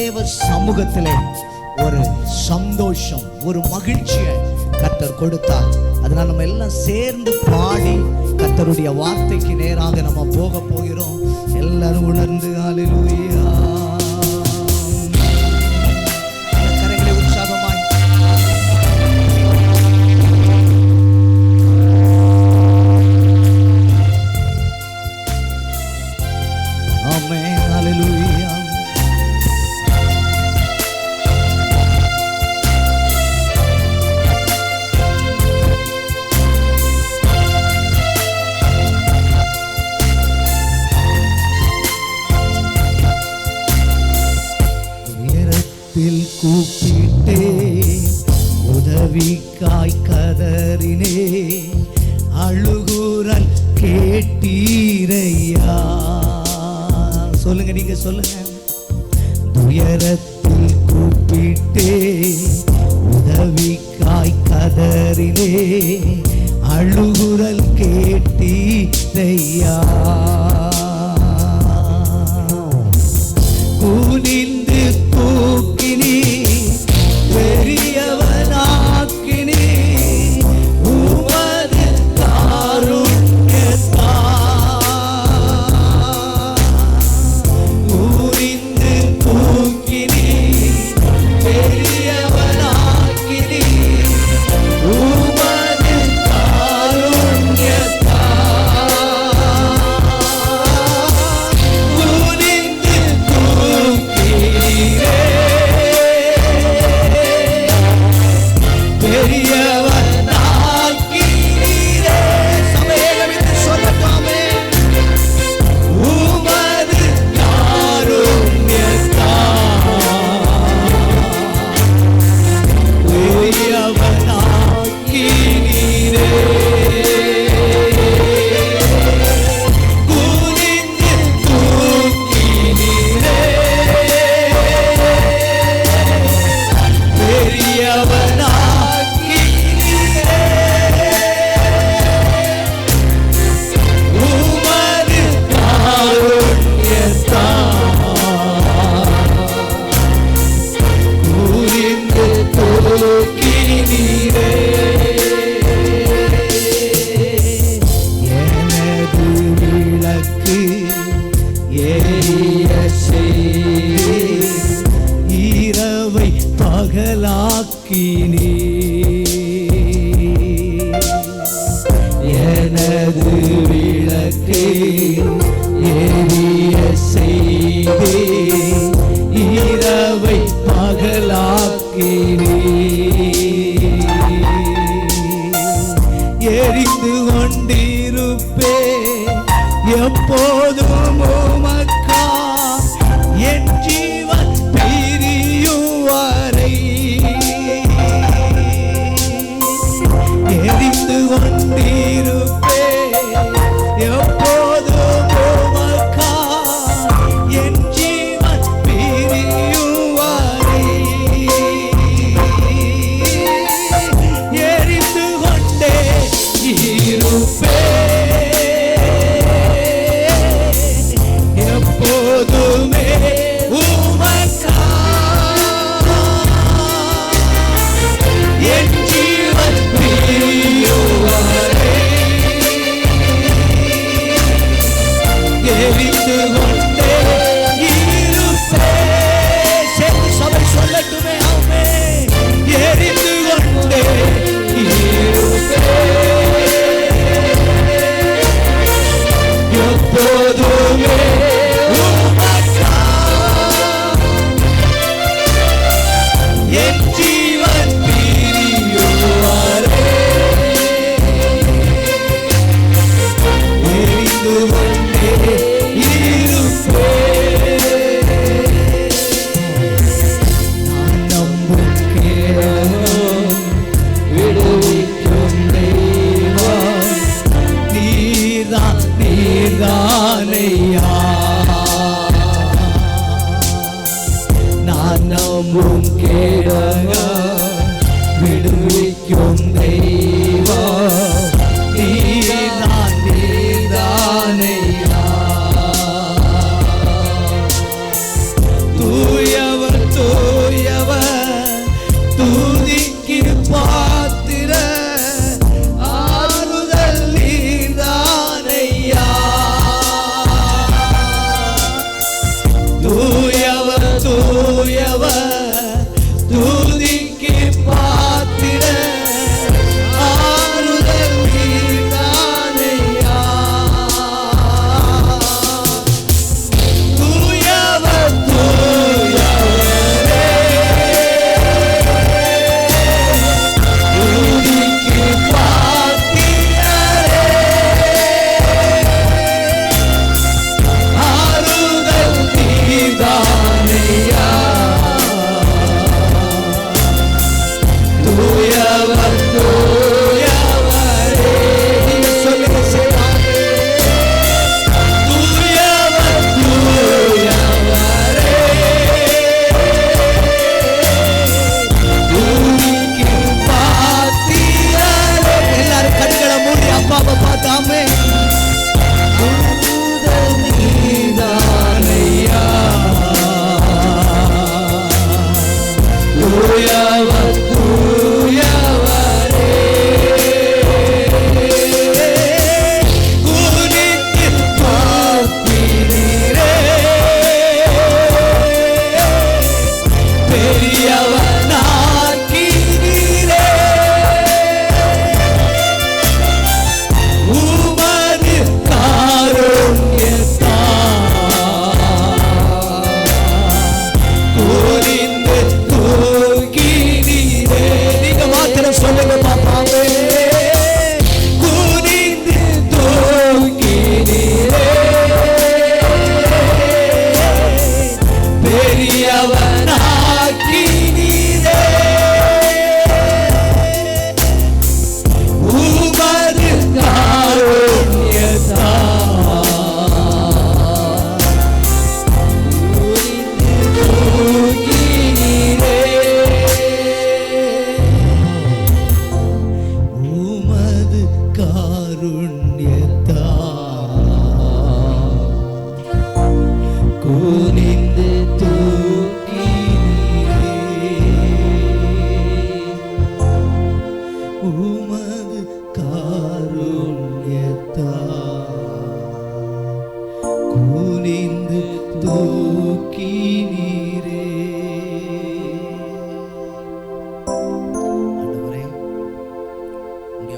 தேவ சமூகத்திலே ஒரு சந்தோஷம், ஒரு மகிழ்ச்சியை கர்த்தர் கொடுத்தார். அதனால் நம்ம எல்லாம் சேர்ந்து பாடி கர்த்தருடைய வார்த்தைக்கு நேராக நம்ம போக போகிறோம். எல்லாரும் உணர்ந்து ஹல்லேலூயா கரங்களை உற்சாகமாய் ஆமென் ஹல்லேலூயா. கூப்பிட்டே உதவிக்காய் கதறினே, அழுகுரல் கேட்டீரையா. சொல்லுங்க, நீங்க சொல்லுங்க. துயரத்தில் கூப்பிட்டே உதவிக்காய் கதறினே, அழுகுரல் கேட்டீரையா. கூனிந்து தூக்கினி பெரியவனாக்கினி, உமது காருண்யத்தால். கூனிந்து தூக்கினி பெரியவனாக்கினி, உமது இரவை பகலாக்கினே, எனது விளக்கு எரிய செய்தே, இரவை பகலாக்கினே. எரிந்து கொண்டிருப்பே எப்போதும் உமக்கா, என் ஜீவன் பிரியும் வரை. எரிந்து கொண்டிருப்பே எப்போதும் உமக்கா, என் ஜீவன் பிரியும் வரை. எரிந்து கொண்டே இருப்பே எப்போதுமே உமக்கா, என் ஜீவன் பிரியும் வரை. எரிந்து கொண்டே இருப்பே. சேர்ந்து சபை சொல்லட்டுமே, ஆமென். எரிந்து கொண்டே இருப்பே எப்போதுமே உமக்கா, என் ஜீவன் பிரியும் வரை. எரிந்து கொண்டே இருப்பே. நான் நம்பும் கேடகம் விடுவிக்கும் தெய்வம் நீர்தான், நீர்தானையா. நான் நம்பும் கேடகம் விடுவிக்கும் தெய்வம் நீர்தான், நீர்தானையா. தூயவர்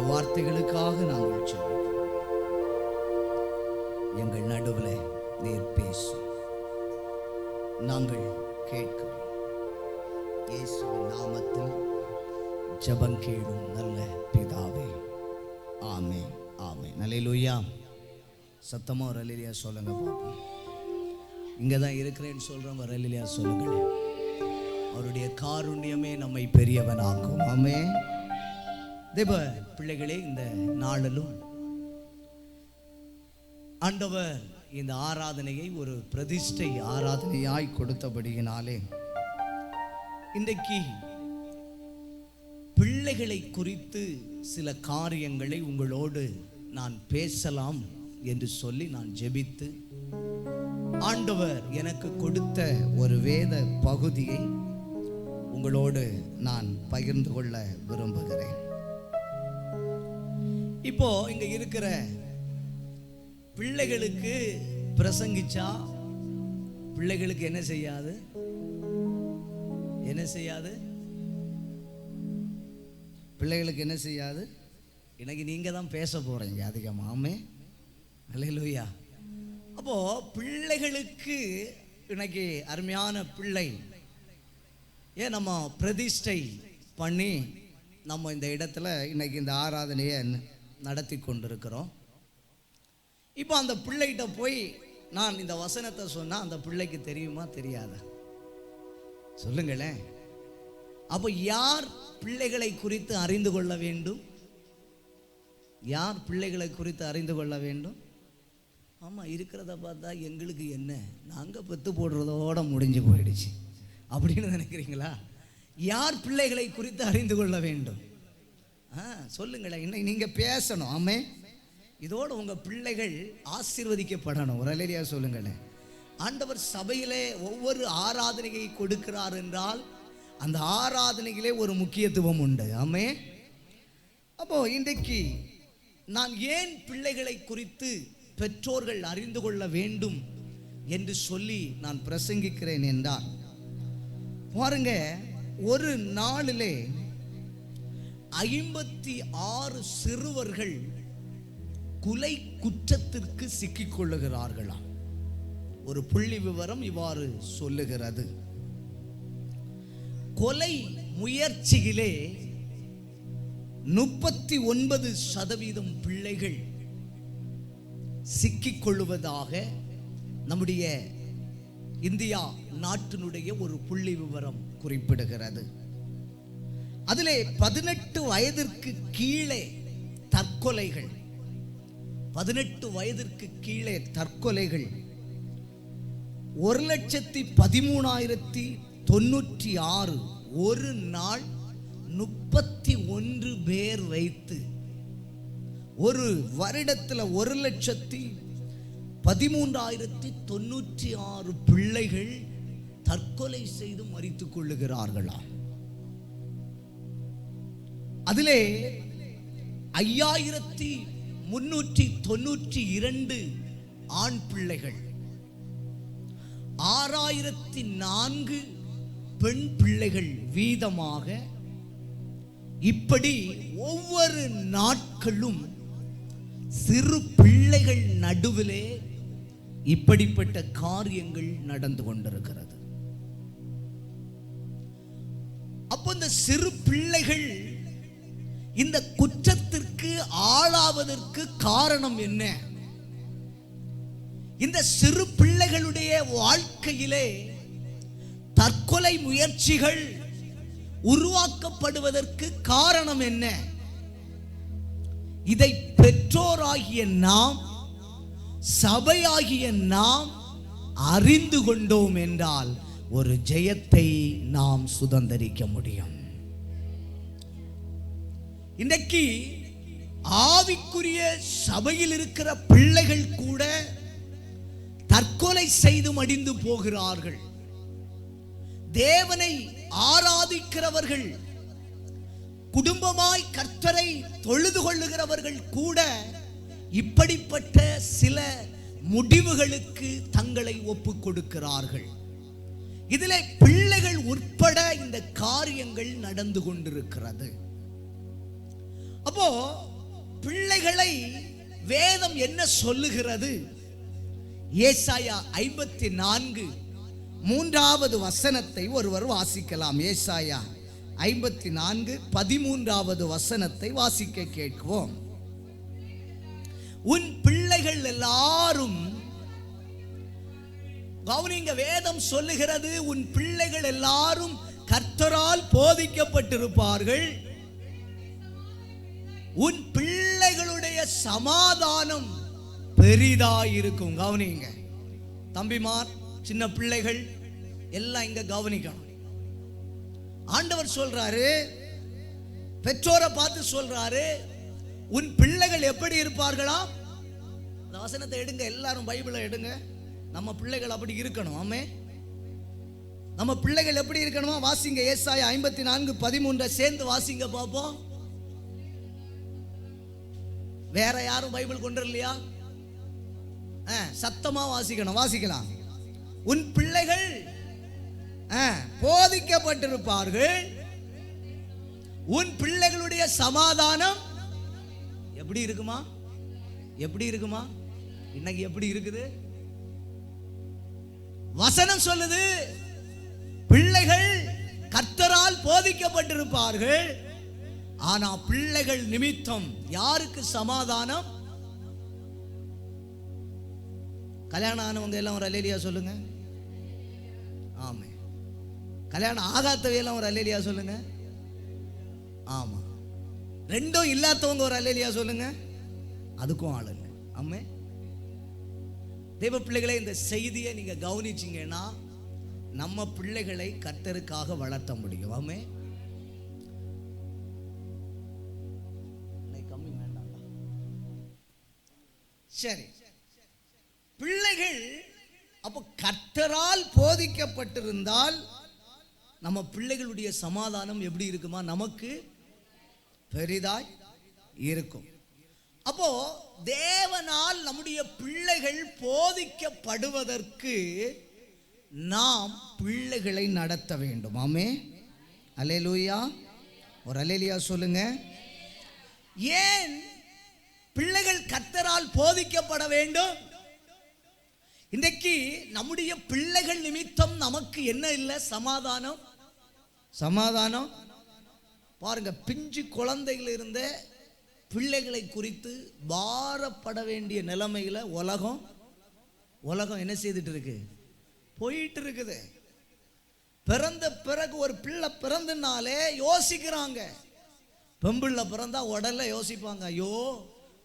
வார்த்தைகளுக்காக நாங்கள் ஜெபிக்கிறோம். எங்கள் நடுவில் நீர் பேசும், நாங்கள் கேட்கிறோம். இயேசுவின் நாமத்தில் ஜெபம் கேளும் நல்ல பிதாவே, ஆமென் ஆமென். அல்லேலூயா. சத்தமா ஒரு அல்லேலூயா சொல்லுங்க பாப்போம். இங்கே தான் இருக்கிறேன்னு சொல்கிறவங்க ஒரு அல்லேலூயா சொல்லுங்க. அவருடைய காருண்யமே நம்மை பெரியவனாக்கும். ஆமென். தேவ பிள்ளைகளே, இந்த நாளிலும் ஆண்டவர் இந்த ஆராதனையை ஒரு பிரதிஷ்டை ஆராதனையாய் கொடுத்தபடியினாலே இன்றைக்கு பிள்ளைகளை குறித்து சில காரியங்களை உங்களோடு நான் பேசலாம் என்று சொல்லி நான் ஜெபித்து ஆண்டவர் எனக்கு கொடுத்த ஒரு வேத பகுதியை உங்களோடு நான் பகிர்ந்து கொள்ள விரும்புகிறேன். இப்போ இங்க இருக்கிற பிள்ளைகளுக்கு பிரசங்கிச்சா பிள்ளைகளுக்கு என்ன செய்யாது? என்ன செய்யாது? பிள்ளைகளுக்கு என்ன செய்யாது? இன்னைக்கு நீங்க தான் பேச போறீங்க அதிகமாமே. அல்லேலூயா. அப்போ பிள்ளைகளுக்கு இன்னைக்கு அருமையான பிள்ளை ஏன் நம்ம பிரதிஷ்டை பண்ணி நம்ம இந்த இடத்துல இன்னைக்கு இந்த ஆராதனையை நடத்தி கொண்டிருக்கிறோம். இப்போ அந்த பிள்ளைகிட்ட போய் நான் இந்த வசனத்தை சொன்னால் அந்த பிள்ளைக்கு தெரியுமா தெரியாதா? சொல்லுங்களேன். அப்போ யார் பிள்ளைகளை குறித்து அறிந்து கொள்ள வேண்டும்? யார் பிள்ளைகளை குறித்து அறிந்து கொள்ள வேண்டும்? ஆமாம், இருக்கிறத பார்த்தா எங்களுக்கு என்ன, நாங்கள் பெற்று போடுறதோட முடிஞ்சு போயிடுச்சு அப்படின்னு நினைக்கிறீங்களா? யார் பிள்ளைகளை குறித்து அறிந்து கொள்ள வேண்டும்? சொல்லுங்களேன். இன்னைக்கு நீங்கள் பேசணும். ஆமே, இதோடு உங்கள் பிள்ளைகள் ஆசீர்வதிக்கப்படணும். ஒரு அல்லேலூயா சொல்லுங்களேன். ஆண்டவர் சபையிலே ஒவ்வொரு ஆராதனையை கொடுக்கிறார் என்றால் அந்த ஆராதனைகளே ஒரு முக்கியத்துவம் உண்டு. ஆமே. அப்போ இன்றைக்கு நான் ஏன் பிள்ளைகளை குறித்து பெற்றோர்கள் அறிந்து கொள்ள வேண்டும் என்று சொல்லி நான் பிரசங்கிக்கிறேன் என்றால், பாருங்க, ஒரு நாளிலே 56 சிறுவர்கள் கொலை குற்றத்திற்கு சிக்கிக் கொள்ளுகிறார்களாம். ஒரு புள்ளி விவரம் இவ்வாறு சொல்லுகிறது. கொலை முயற்சியிலே 39% பிள்ளைகள் சிக்கிக் கொள்ளுவதாக நம்முடைய இந்தியா நாட்டினுடைய ஒரு புள்ளி விவரம் குறிப்பிடுகிறது. அதிலே 18 வயதிற்கு கீழே தற்கொலைகள், 18 வயதிற்கு கீழே தற்கொலைகள் 1,13,096. ஒரு நாள் 31 பேர் வைத்து ஒரு வருடத்தில் 1,13,096 பிள்ளைகள் தற்கொலை செய்து மரித்துக் கொள்ளுகிறார்களாம். அதிலே 5392 ஆண் பிள்ளைகள், 6004 பெண் பிள்ளைகள் வீதமாக, இப்படி ஒவ்வொரு நாட்களும் சிறு பிள்ளைகள் நடுவிலே இப்படிப்பட்ட காரியங்கள் நடந்து கொண்டிருக்கிறது. அப்போ இந்த சிறு பிள்ளைகள் இந்த குற்றத்திற்கு ஆளாவதற்கு காரணம் என்ன? இந்த சிறு பிள்ளைகளுடைய வாழ்க்கையிலே தற்கொலை முயற்சிகள் உருவாக்கப்படுவதற்கு காரணம் என்ன? இதை பெற்றோராகிய நாம், சபையாகிய நாம் அறிந்து கொண்டோம் என்றால் ஒரு ஜெயத்தை நாம் சுதந்தரிக்க முடியும். இன்றைக்கு ஆவிக்குரிய சபையில் இருக்கிற பிள்ளைகள் கூட தற்கொலை செய்து மடிந்து போகிறார்கள். தேவனை ஆராதிக்கிறவர்கள், குடும்பமாய் கர்த்தரை தொழுது கொள்ளுகிறவர்கள் கூட இப்படிப்பட்ட சில முடிவுகளுக்கு தங்களை ஒப்புக் கொடுக்கிறார்கள். இதிலே பிள்ளைகள் உட்பட இந்த காரியங்கள் நடந்து கொண்டிருக்கிறது. அப்போ பிள்ளைகளை வேதம் என்ன சொல்லுகிறது? ஏசாயா 54 3வது வசனத்தை ஒருவர் வாசிக்கலாம். ஏசாயா 54 13வது வசனத்தை வாசிக்க கேட்குவோம். உன் பிள்ளைகள் எல்லாரும், கவனிங்க, வேதம் சொல்லுகிறது உன் பிள்ளைகள் எல்லாரும் கர்த்தரால் போதிக்கப்பட்டிருப்பார்கள், உன் பிள்ளைகளுடைய சமாதானம் பெரிதாயிருக்கும். கவனிங்க தம்பிமார், சின்ன பிள்ளைகள் எல்லாம் இங்க கவனிக்கணும். ஆண்டவர் சொல்றாரு, பெற்றோரை பார்த்து சொல்றாரு, உன் பிள்ளைகள் எப்படி இருப்பார்களா? இந்த வசனத்தை எடுங்க, எல்லாரும் பைபிளை எடுங்க. நம்ம பிள்ளைகள் அப்படி இருக்கணும். ஆமே, நம்ம பிள்ளைகள் எப்படி இருக்கணுமா? வாசிங்க ஏசாயா 54 13 சேர்ந்து வாசிங்க பாப்போம். வேற யாரும் பைபிள் கொண்டு இல்லையா? சத்தமா வாசிக்கணும். வாசிக்கலாம். உன் பிள்ளைகள் போதிக்கப்பட்டிருப்பார்கள், உன் பிள்ளைகளுடைய சமாதானம் எப்படி இருக்குமா? எப்படி இருக்குமா? இன்னைக்கு எப்படி இருக்குது? வசனம் சொல்லுது, பிள்ளைகள் கர்த்தரால் போதிக்கப்பட்டிருப்பார்கள், ஆனா பிள்ளைகள் நிமித்தம் யாருக்கு சமாதானம்? கல்யாணம் ஆனவங்க எல்லாம் ஒரு அல்லேலியா சொல்லுங்க. ஆமா. கல்யாணம் ஆகாதவையெல்லாம் ஒரு அல்லேலியா சொல்லுங்க. ஆமா. ரெண்டும் இல்லாதவங்க ஒரு அல்லேலியா சொல்லுங்க. அதுக்கும் ஆள் இல்லை. ஆமே. தேவ பிள்ளைகளை, இந்த செய்தியை நீங்க கவனிச்சீங்கன்னா நம்ம பிள்ளைகளை கர்த்தருக்காக வளர்த்த முடியும். ஆமே. கம்மி வேண்டாம். சரி, பிள்ளைகள் அப்போ கர்த்தரால் போதிக்கப்பட்டிருந்தால் நம்ம பிள்ளைகளுடைய சமாதானம் எப்படி இருக்குமா? நமக்கு பெரிதாய் இருக்கும். அப்போ தேவனால் நம்முடைய பிள்ளைகள் போதிக்கப்படுவதற்கு நாம் பிள்ளைகளை நடத்த வேண்டும். ஆமே. அல்லேலூயா. ஒரு அல்லேலூயா சொல்லுங்க. ஏன் பிள்ளைகள் கர்த்தரால் போதிக்கப்பட வேண்டும்? இன்றைக்கு நம்முடைய பிள்ளைகள் நிமித்தம் நமக்கு என்ன இல்லை? சமாதானம். சமாதானம் பாருங்க, பிஞ்சு குழந்தைகள் இருந்த பிள்ளைகளை குறித்து பாரப்பட வேண்டிய நிலைமையில உலகம் என்ன செய்துட்டு இருக்கு? போயிட்டு இருக்குது. பிறந்த பிறகு ஒரு பிள்ளை பிறந்தனாலே யோசிக்கிறாங்க. பெம்பிள்ள பிறந்தா உடல்ல யோசிப்பாங்க, ஐயோ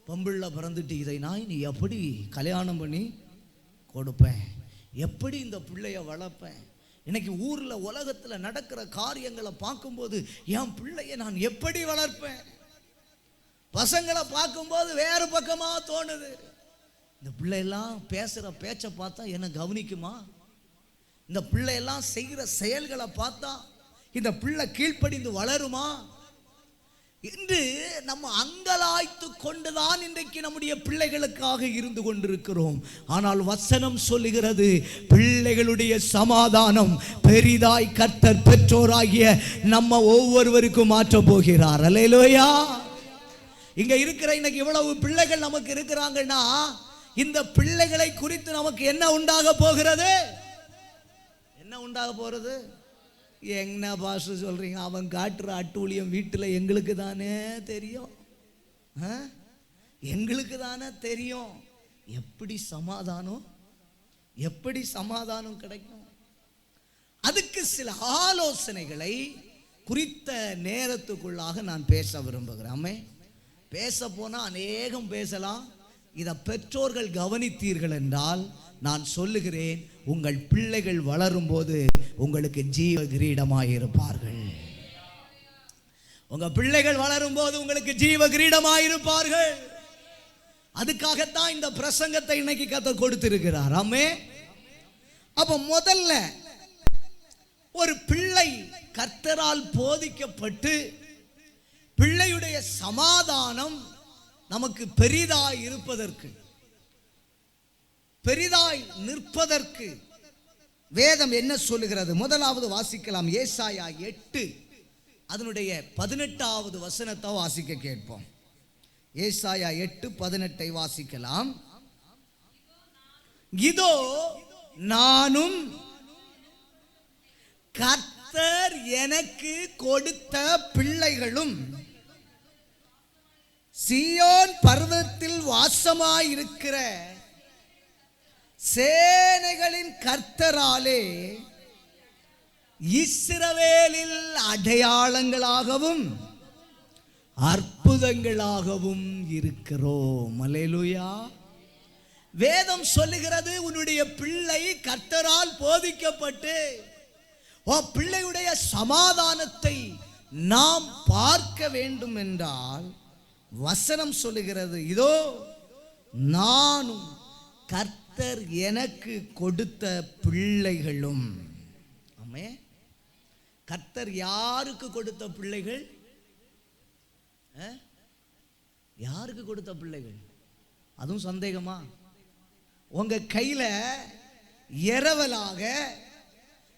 பெம்பிள்ள பிறந்துட்டு இதை நான் நீ எப்படி கல்யாணம் பண்ணி கொடுப்பேன், எப்படி இந்த பிள்ளைய வளர்ப்பேன், இன்னைக்கு ஊர்ல உலகத்துல நடக்கிற காரியங்களை பார்க்கும்போது என் பிள்ளைய நான் எப்படி வளர்ப்பேன், பசங்களை பார்க்கும்போது வேறு பக்கமா தோணுது. இந்த பிள்ளையெல்லாம் பேசுற பேச்சை பார்த்தா என்ன கவனிக்குமா? இந்த பிள்ளையெல்லாம் செய்கிற செயல்களை பார்த்தா இந்த பிள்ளை கீழ்ப்படிந்து வளருமா? இன்று நம்ம அங்கலாய்த்து கொண்டுதான் இன்றைக்கு நம்முடைய பிள்ளைகளுக்காக இருந்து கொண்டிருக்கிறோம். ஆனால் வசனம் சொல்லுகிறது, பிள்ளைகளுடைய சமாதானம் பெரிதாய் கர்த்தர் பெற்றோராகிய நம்ம ஒவ்வொருவருக்கும் மாற்ற போகிறார். அல்லேலூயா. இங்க இருக்கிற இன்னைக்கு இவ்வளவு பிள்ளைகள் நமக்கு இருக்கிறாங்கன்னா, இந்த பிள்ளைகளை குறித்து நமக்கு என்ன உண்டாக போகிறது? என்ன உண்டாக போறது? என்ன பாஸ்டர் சொல்றீங்க? அவன் காட்டுற அட்டூழியம் வீட்டில் எங்களுக்கு தானே தெரியும், எங்களுக்கு தானே தெரியும். எப்படி சமாதானம், எப்படி சமாதானம் கிடைக்கும்? அதுக்கு சில ஆலோசனைகளை குறித்த நேரத்துக்குள்ளாக நான் பேச விரும்புகிறேன். பேச போனால் அநேகம் பேசலாம். இதை பெற்றோர்கள் கவனித்தீர்கள் என்றால் நான் சொல்லுகிறேன், உங்கள் பிள்ளைகள் வளரும் போது உங்களுக்கு ஜீவ கிரீடமாய் இருப்பார்கள். உங்க பிள்ளைகள் வளரும் போது உங்களுக்கு ஜீவ கிரீடமாய் இருப்பார்கள். அதுக்காகத்தான் இந்த பிரசங்கத்தை இன்னைக்கு கர்த்தர் கொடுத்திருக்கிறார். ஆமே. அப்ப முதல்ல ஒரு பிள்ளை கர்த்தரால் போதிக்கப்பட்டு பிள்ளையுடைய சமாதானம் நமக்கு பெரிதாய் இருப்பதற்கு, பெரிதாய் நிற்பதற்கு வேதம் என்ன சொல்லுகிறது? முதலாவது வாசிக்கலாம். ஏசாயா 8 அதனுடைய 18வது வசனத்தை வாசிக்க கேட்போம். ஏசாயா 8:18 வாசிக்கலாம். இதோ நானும் கர்த்தர் எனக்கு கொடுத்த பிள்ளைகளும் சீயோன் பர்வதத்தில் வாசமாயிருக்கிற சேனைகளின் கர்த்தராலே இஸ்ரவேலில் அடையாளங்களாகவும் அற்புதங்களாகவும் இருக்கிறோம். அல்லேலூயா. வேதம் சொல்லுகிறது, உன்னுடைய பிள்ளை கர்த்தரால் போதிக்கப்பட்டு பிள்ளையுடைய சமாதானத்தை நாம் பார்க்க வேண்டும் என்றால் வசனம் சொல்லுகிறது, இதோ நானும் கர்த்தர் எனக்கு கொடுத்த பிள்ளைகளும். ஆமே. கர்த்தர் யாருக்கு கொடுத்த பிள்ளைகள்? யாருக்கு கொடுத்த பிள்ளைகள்? அதுவும் சந்தேகமா? உங்க கையில இரவலாக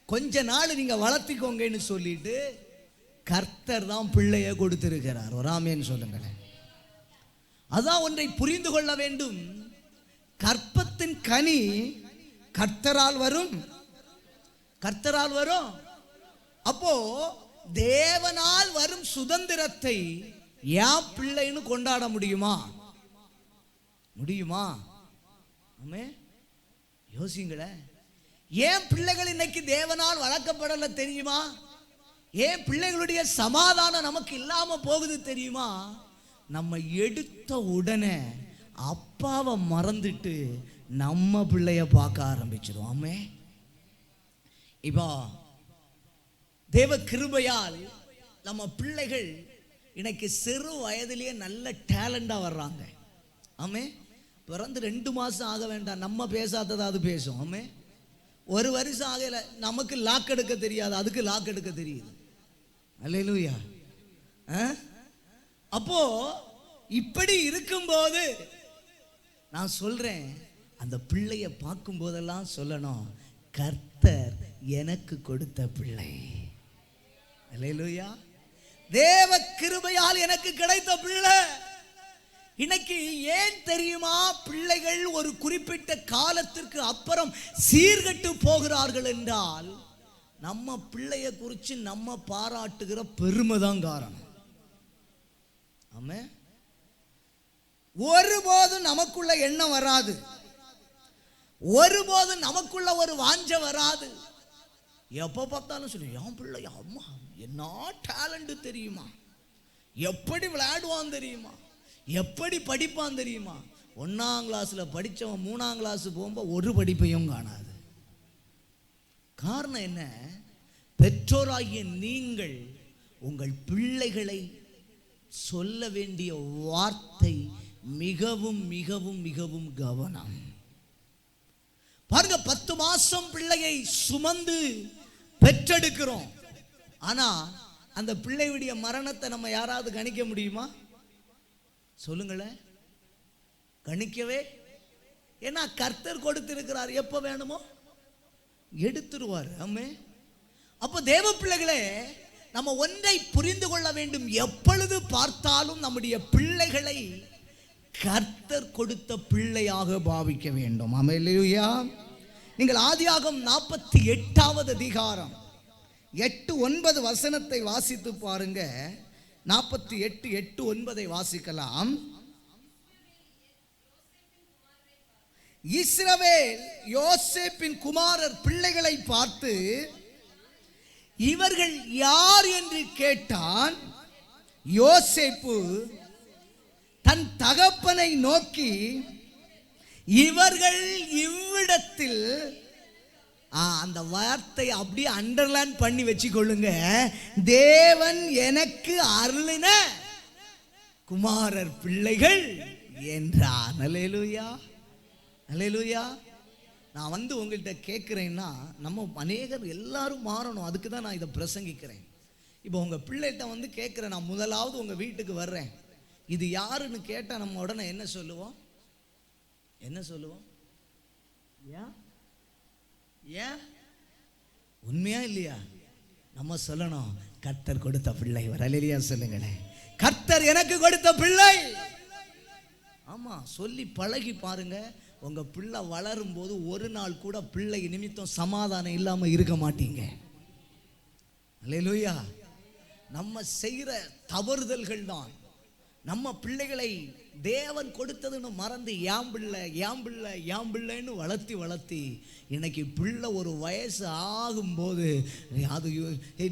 கொஞ்ச நாள் நீங்க வளர்த்திக்கோங்கன்னு சொல்லிட்டு கர்த்தர் தான் பிள்ளைய கொடுத்திருக்கிறார். ஒரு ஆமேன்னு சொல்லுங்களேன். அதான் ஒன்றை புரிந்து கொள்ள வேண்டும். கற்பத்தின் கனி கர்த்தரால் வரும், கர்த்தரால் வரும். அப்போ தேவனால் வரும் சுதந்திரத்தை என் பிள்ளைன்னு கொண்டாட முடியுமா? முடியுமா? ஆமே. யோசிங்களேன். ஏன் பிள்ளைகள் இன்னைக்கு தேவனால் வளர்க்கப்படல தெரியுமா? ஏன் பிள்ளைகளுடைய சமாதானம் நமக்கு இல்லாம போகுது தெரியுமா? நம்ம எடுத்த உடனே அப்பாவை மறந்துட்டு நம்ம பிள்ளைய பார்க்க ஆரம்பிச்சிடும். ஆமே. இப்போ தேவ கிருபையால் நம்ம பிள்ளைகள் இன்னைக்கு சிறு வயதிலேயே நல்ல டேலண்டா வர்றாங்க. ஆமே. பிறந்து 2 மாசம் ஆக வேண்டாம், நம்ம பேசாததாவது பேசும். ஆமே. 1 வருஷம் ஆகல, நமக்கு லாக் எடுக்க தெரியாது, அதுக்கு லாக் எடுக்க தெரியுது. அல்லேலூயா. அப்போ இப்படி இருக்கும்போது நான் சொல்றேன், அந்த பிள்ளைய பார்க்கும் போதெல்லாம் சொல்லணும், கர்த்தர் எனக்கு கொடுத்த பிள்ளை. அல்லேலூயா. தேவ கிருபையால் எனக்கு கிடைத்த பிள்ளை. இன்னைக்கு ஏன் தெரியுமா பிள்ளைகள் ஒரு குறிப்பிட்ட காலத்திற்கு அப்புறம் சீர்கெட்டு போகிறார்கள் என்றால், நம்ம பிள்ளைய குறித்து நம்ம பாராட்டுகிற பெருமை தான் காரணம். ஆமே. ஒருபோதும் நமக்குள்ள எண்ணம் வராது, ஒருபோதும் நமக்குள்ள ஒரு வாஞ்ச வராது. எப்ப பார்த்தாலும் சொல்லி, என் பிள்ளை அம்மா என்ன டேலண்ட் தெரியுமா, எப்படி விளையாடுவான் தெரியுமா, எப்படி படிப்பான் தெரியுமா. 1ஆம் கிளாஸ்ல படித்தவன் 3ஆம் கிளாஸ் போகும்போது ஒரு படிப்பையும் காணாது. காரணம் என்ன? பெற்றோராகிய நீங்கள் உங்கள் பிள்ளைகளை சொல்ல வேண்டிய வார்த்தை மிகவும் மிகவும் மிகவும் கவனம். பாருங்க, 10 மாசம் பிள்ளையை சுமந்து பெற்றெடுக்கிறோம். ஆனா அந்த பிள்ளையுடைய மரணத்தை நம்ம யாராவது கணிக்க முடியுமா? சொல்லுங்களேன். கணிக்கவே, ஏன்னா கர்த்தர் கொடுத்திருக்கிறார், எப்போ வேணுமோ எடுத்துருவார். ஆமே. அப்போ தேவ பிள்ளைகளே, நம்ம ஒன்றை புரிந்து கொள்ள வேண்டும். எப்பொழுது பார்த்தாலும் நம்முடைய பிள்ளைகளை கர்த்தர் கொடுத்த பிள்ளையாக பாவிக்க வேண்டும். அல்லேலூயா. நீங்கள் ஆதியாகமம் 48வது அதிகாரம் 8-9 வசனத்தை வாசித்து பாருங்க. 48:8-9 வாசிக்கலாம். இஸ்ரவேல் யோசேப்பின் குமாரர் பிள்ளைகளை பார்த்து, இவர்கள் யார் என்று கேட்டான். யோசேப்பு தன் தகப்பனை நோக்கி, இவர்கள் இவ்விடத்தில், அந்த வார்த்தை அப்படியே அண்டர்லைன் பண்ணி வச்சுக்கொள்ளுங்க, தேவன் எனக்கு அருளின குமாரர் பிள்ளைகள் என்றான். அல்லேலூயா, அல்லேலூயா. நான் உங்கள்கிட்ட கேட்குறேன்னா, நம்ம அநேகர் எல்லாரும் மாறணும். அதுக்கு தான் நான் இதை பிரசங்கிக்கிறேன். இப்போ உங்கள் பிள்ளைகிட்ட கேட்குறேன், நான் முதலாவது உங்கள் வீட்டுக்கு வர்றேன், இது யாருன்னு கேட்டால் நம்ம உடனே என்ன சொல்லுவோம்? என்ன சொல்லுவோம்? ஏன் உண்மையா இல்லையா? நம்ம சொல்லணும், கர்த்தர் கொடுத்த பிள்ளை. அல்லேலூயா சொல்லுங்களேன். கர்த்தர் எனக்கு கொடுத்த பிள்ளை. ஆமா, சொல்லி பழகி பாருங்க. உங்க பிள்ளை வளரும் போது ஒரு நாள் கூட பிள்ளை நிமித்தம் சமாதானம் இல்லாம இருக்க மாட்டீங்க. அல்லேலூயா. நம்ம செய்கிற தவறுதல்கள் தான் நம்ம பிள்ளைகளை தேவன் கொடுத்ததுன்னு மறந்து ஏன் பிள்ளைன்னு வளர்த்தி இன்னைக்கு பிள்ளை ஒரு வயசு ஆகும்போது, அது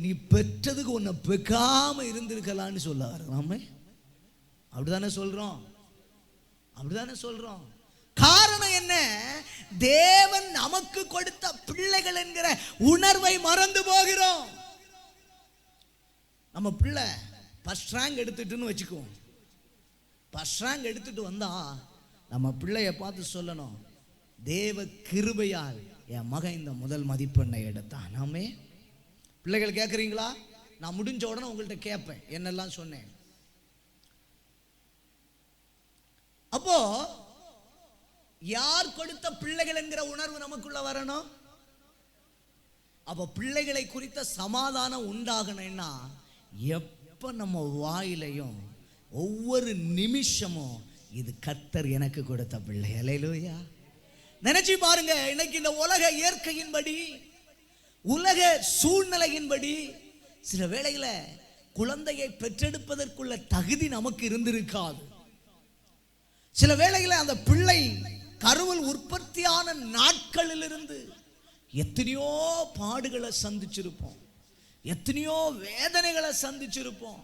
நீ பெற்றதுக்கு உன்னை பெக்காம இருந்திருக்கலான்னு சொல்ல நாம அப்படிதானே சொல்றோம். காரணம் என்ன? தேவன் நமக்கு கொடுத்த பிள்ளைகள் என்கிற உணர்வை மறந்து போகிறோம். நம்ம பிள்ளை ஃபர்ஸ்ட் ரேங்க் எடுத்துட்டுன்னு வச்சுக்குவோம். ஃபர்ஸ்ட் ரேங்க் எடுத்துட்டு வந்தா நம்ம பிள்ளைய பார்த்து சொல்லணும், தேவ கிருபையால் என் மகன் இந்த முதல் மதிப்பெண்ணை எடுத்தான். நாமே பிள்ளைகள் கேட்குறீங்களா? நான் முடிஞ்ச உடனே உங்கள்கிட்ட கேட்பேன் என்னெல்லாம் சொன்னேன். அப்போ யார் கொடுத்த பிள்ளைகள் என்கிற உணர்வு நமக்குள்ள வரணும். அப்போ பிள்ளைகளை குறித்த சமாதானம் உண்டாகணும்னா, எப்ப நம்ம வாயிலையும் ஒவ்வொரு நிமிஷமும் இது கர்த்தர் எனக்கு கொடுத்த பிள்ளை. அல்லேலூயா. நினைச்சு பாருங்க, இன்னைக்கு இந்த உலக இயற்கையின்படி, உலக சூழ்நிலையின்படி சில வேளையில குழந்தையை பெற்றெடுப்பதற்குள்ள தகுதி நமக்கு இருந்திருக்காது. சில வேளையில அந்த பிள்ளை கருவில் உற்பத்தியான நாட்களிலிருந்து எத்தனையோ பாடுகளை சந்திச்சிருப்போம், எத்தனையோ வேதனைகளை சந்திச்சிருப்போம்.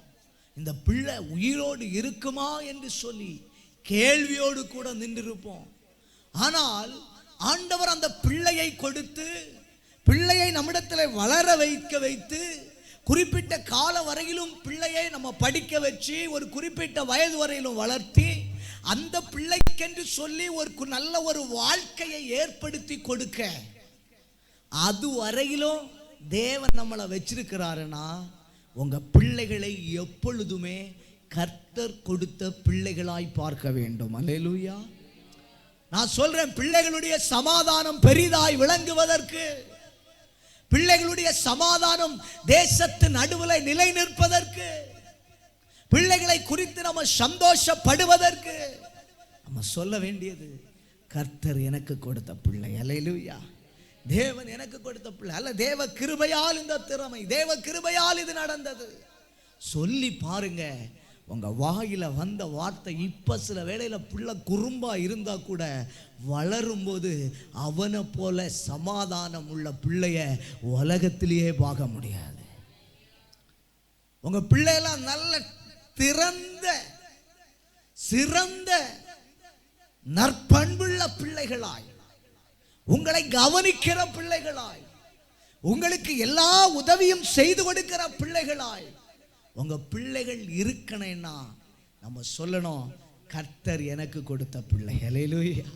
இந்த பிள்ளை உயிரோடு இருக்குமா என்று சொல்லி கேள்வியோடு கூட நின்றிருப்போம். ஆனால் ஆண்டவர் அந்த பிள்ளையை கொடுத்து, பிள்ளையை நம்மிடத்தில் வளர வைத்து, குறிப்பிட்ட கால வரையிலும் பிள்ளையை நம்ம படிக்க வச்சு, ஒரு குறிப்பிட்ட வயது வரையிலும் வளர்த்தி, அந்த பிள்ளைக்கென்று சொல்லி ஒரு நல்ல ஒரு வாழ்க்கையை ஏற்படுத்தி கொடுக்க, அது வரையிலும் தேவன் நம்மளை வச்சிருக்கிறாருன்னா, உங்க பிள்ளைகளை எப்பொழுதுமே கர்த்தர் கொடுத்த பிள்ளைகளாய் பார்க்க வேண்டும். அல்லேலூயா. நான் சொல்றேன், பிள்ளைகளுடைய சமாதானம் பெரிதாய் விளங்குவதற்கு, பிள்ளைகளுடைய சமாதானம் தேசத்து நடுவில் நிலை நிற்பதற்கு, பிள்ளைகளை குறித்து நம்ம சந்தோஷப்படுவதற்கு நம்ம சொல்ல வேண்டியது, கர்த்தர் எனக்கு கொடுத்த பிள்ளை. அல்லேலூயா. தேவன் எனக்கு கொடுத்த பிள்ளை அல்ல, தேவ கிருபையால் இந்த திறமை, தேவ கிருபையால் இது நடந்தது சொல்லி பாருங்க. உங்க வாயில வந்த வார்த்தை இப்ப சில வேளையில பிள்ளை குறும்பா இருந்தா கூட, வளரும்போது அவனை போல சமாதானம் உள்ள பிள்ளைய உலகத்திலேயே பார்க்க முடியாது. உங்க பிள்ளையெல்லாம் நல்ல திறந்த சிறந்த நற்பண்புள்ள பிள்ளைகளாய், உங்களை கவனிக்கிற பிள்ளைகளாய், உங்களுக்கு எல்லா உதவியும் செய்து கொடுக்கிற பிள்ளைகளாய் உங்க பிள்ளைகள் இருக்கணும்னா நம்ம சொல்லணும், கர்த்தர் எனக்கு கொடுத்த பிள்ளை. அல்லேலூயா.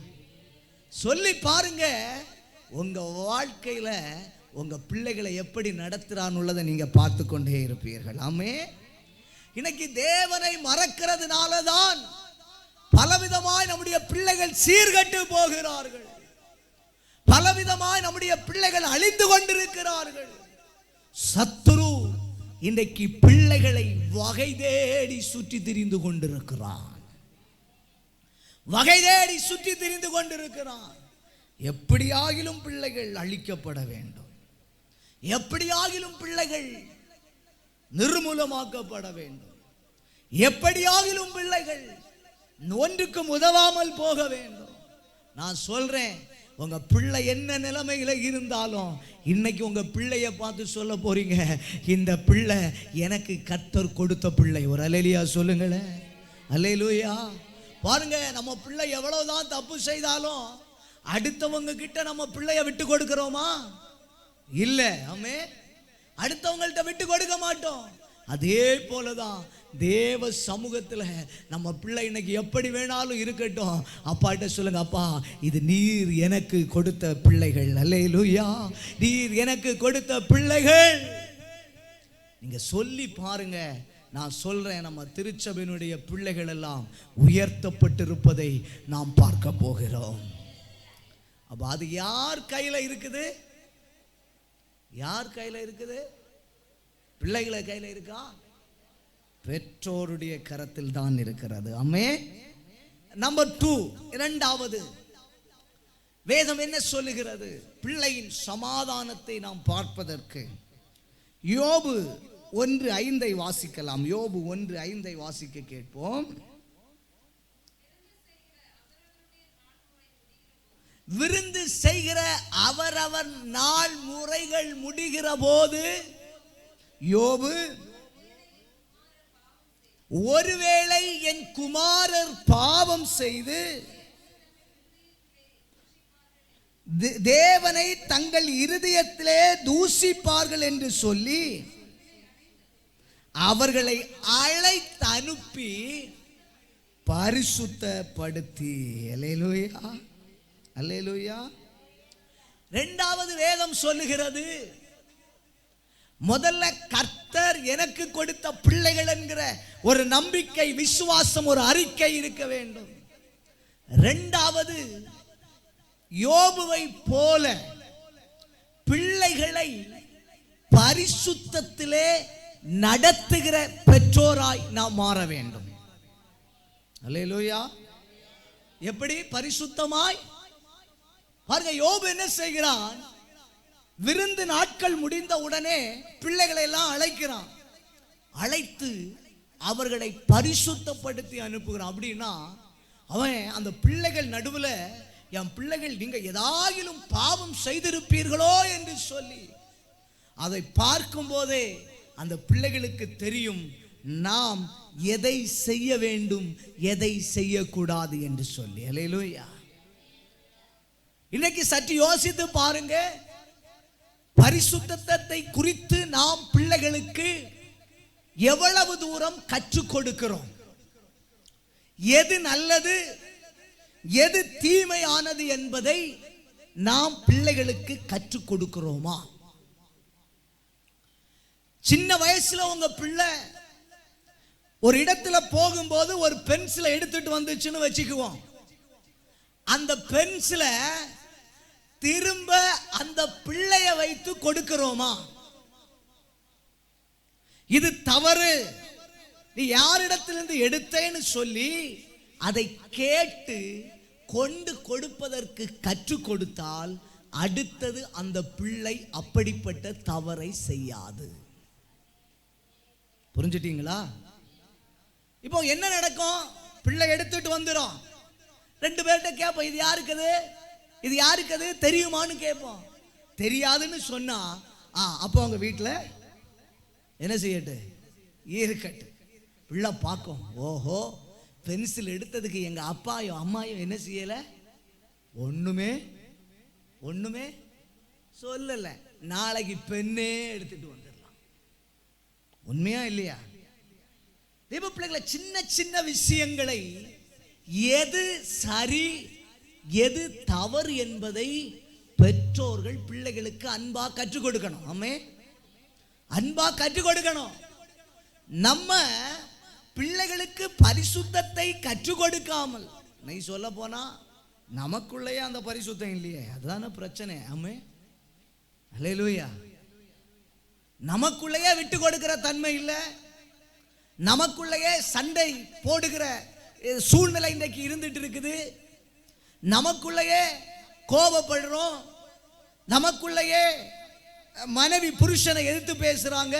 சொல்லி பாருங்க, உங்க வாழ்க்கையில உங்க பிள்ளைகளை எப்படி நடத்துறான்னு உள்ளதை நீங்க பார்த்து கொண்டே இருப்பீர்கள். ஆமே. இன்னைக்கு தேவனை மறக்கிறதுனால தான் பலவிதமாய் நம்முடைய பிள்ளைகள் சீர்கட்டு போகிறார்கள். பலவிதமாய் நம்முடைய பிள்ளைகள் அழிந்து கொண்டிருக்கிறார்கள். சத்துரு இன்றைக்கு பிள்ளைகளை வகை தேடி சுற்றி திரிந்து கொண்டிருக்கிறான். வகை தேடி சுற்றி திரிந்து கொண்டிருக்கிறான். எப்படியாகிலும் பிள்ளைகள் அழிக்கப்பட வேண்டும். எப்படியாகிலும் பிள்ளைகள் நிர்மூலமாக்கப்பட வேண்டும். எப்படியாகிலும் பிள்ளைகள் ஒன்றுக்கும் உதவாமல் போக வேண்டும். நான் சொல்றேன், உங்க பிள்ளை என்ன நிலைமையில இருந்தாலும் இன்னைக்கு உங்க பிள்ளைய பார்த்து சொல்ல போறீங்க, இந்த பிள்ளை எனக்கு கர்த்தர் கொடுத்த பிள்ளை. ஒரு அல்லேலூயா சொல்லுங்களேன். அல்லேலூயா. பாருங்க, நம்ம பிள்ளை எவ்வளவுதான் தப்பு செய்தாலும் அடுத்தவங்க கிட்ட நம்ம பிள்ளைய விட்டு கொடுக்கிறோமா? இல்ல. ஆமே. அடுத்தவங்கள்ட்ட விட்டு கொடுக்க மாட்டோம். அதே போலதான் தேவ சமூகத்துல நம்ம பிள்ளை இன்னைக்கு எப்படி வேணாலும் இருக்கட்டும், அப்பாட்ட சொல்லுங்க, அப்பா இது நீர் எனக்கு கொடுத்த பிள்ளைகள். அல்லேலூயா. நீர் எனக்கு கொடுத்த பிள்ளைகள். நீங்க சொல்லி பாருங்க. நான் சொல்றேன், நம்ம திருச்சபையினுடைய பிள்ளைகள் எல்லாம் உயர்த்தப்பட்டிருப்பதை நாம் பார்க்க போகிறோம். அப்ப அது யார் கையில இருக்குது? யார் கையில இருக்குது? பிள்ளைகளை கையில இருக்கா? பெற்றோருடைய கரத்தில் தான் இருக்கிறது. ஆமே. நம்பர் 2, இரண்டாவது வேதம் என்ன சொல்லுகிறது? பிள்ளையின் சமாதானத்தை நாம் பார்ப்பதற்கு யோபு 1:5 வாசிக்கலாம். யோபு 1:5 வாசிக்க கேட்போம். விருந்து செய்கிற அவரவர் நாள் முறைகள் முடிகிற போது யோபு, ஒருவேளை என் குமாரர் பாவம் செய்து தேவனை தங்கள் இருதயத்திலே தூஷிப்பார்கள் என்று சொல்லி அவர்களை அழைத்து அனுப்பி பரிசுத்தப்படுத்தி. அல்லேலூயா. அல்லேலூயா. இரண்டாவது வேதம் சொல்லுகிறது, முதல்ல கர்த்தர் எனக்கு கொடுத்த பிள்ளைகள் என்கிற ஒரு நம்பிக்கை, விசுவாசம், ஒரு அறிக்கை இருக்க வேண்டும். இரண்டாவது, யோபுவை போல பிள்ளைகளை பரிசுத்தத்திலே நடத்துகிற பெற்றோராய் நாம் மாற வேண்டும். அல்லேலூயா. எப்படி பரிசுத்தமாய்? பாருங்க, யோபு என்ன செய்கிறான்? விருந்து நாட்கள் முடிந்த உடனே பிள்ளைகளை எல்லாம் அழைக்கிறான். அழைத்து அவர்களை பரிசுத்தப்படுத்தி அனுப்புகிறான். அப்படின்னா அவன் அந்த பிள்ளைகள் நடுவில், என் பிள்ளைகள் நீங்க ஏதாயிலும் பாவம் செய்திருப்பீர்களோ என்று சொல்லி அதை பார்க்கும் போதே அந்த பிள்ளைகளுக்கு தெரியும் நாம் எதை செய்ய வேண்டும், எதை செய்யக்கூடாது என்று சொல்லி. அல்லேலூயா. இன்னைக்கு சற்று யோசித்து பாருங்க, பரிசுத்தத்தை குறித்து நாம் பிள்ளைகளுக்கு எவ்வளவு தூரம் கற்றுக் கொடுக்கிறோம்? எது நல்லது, எது தீமையானது என்பதை நாம் பிள்ளைகளுக்கு கற்றுக் கொடுக்கிறோமா? சின்ன வயசுல உங்க பிள்ளை ஒரு இடத்துல போகும்போது ஒரு பென்சிலை எடுத்துட்டு வந்துச்சுன்னு வச்சுக்குவோம். அந்த பென்சிலை திரும்ப அந்த பிள்ளைய வைத்து கொடுக்கிறோமா? இது தவறு, நீ யாரிடத்திலிருந்து எடுத்தேன்னு சொல்லி அதை கேட்டு கொண்டு கொடுப்பதற்கு கற்றுக் கொடுத்தால் அடுத்தது அந்த பிள்ளை அப்படிப்பட்ட தவறை செய்யாது. புரிஞ்சுட்டீங்களா? இப்போ என்ன நடக்கும்? பிள்ளை எடுத்துட்டு வந்துடும். 2 பேர்கிட்ட கேட்போம், இது யாருக்குது, இது யாருக்குது தெரியுமான்னு கேட்போம். தெரியாதுன்னு சொன்னா அப்போ அவங்க வீட்டில் என்ன செய்யட்டு? இருக்கட்டு. பிள்ளை பார்க்கும், ஓஹோ பென்சில் எடுத்ததுக்கு எங்க அப்பாயும் அம்மாயும் என்ன செய்யல, ஒண்ணுமே சொல்லல. நாளைக்கு பெண்ணே எடுத்துட்டு வந்துடலாம். உண்மையா இல்லையா? தேவ பிள்ளைகளை சின்ன சின்ன விஷயங்களை எது சரி எது தவறு என்பதை பெற்றோர்கள் பிள்ளைகளுக்கு அன்பா கற்றுக் கொடுக்கணும். ஆமே, அன்பா கற்றுக் கொடுக்கணும். நம்ம பிள்ளைகளுக்கு பரிசுத்தத்தை கற்றுக் கொடுக்காமல், நீ சொல்ல போனா நமக்குள்ளேயே அந்த பரிசுத்தம் இல்லையே, அதுதான பிரச்சனை. ஆமே, அல்லேலூயா. நமக்குள்ளேயே விட்டு கொடுக்கிற தன்மை இல்லை, நமக்குள்ளேயே சண்டை போடுகிற சூழ்நிலை இன்றைக்கு இருந்துட்டு இருக்குது. நமக்குள்ளேயே கோபப்படுறோம், நமக்குள்ளேயே மனைவி புருஷனை எதிர்த்து பேசுறாங்க,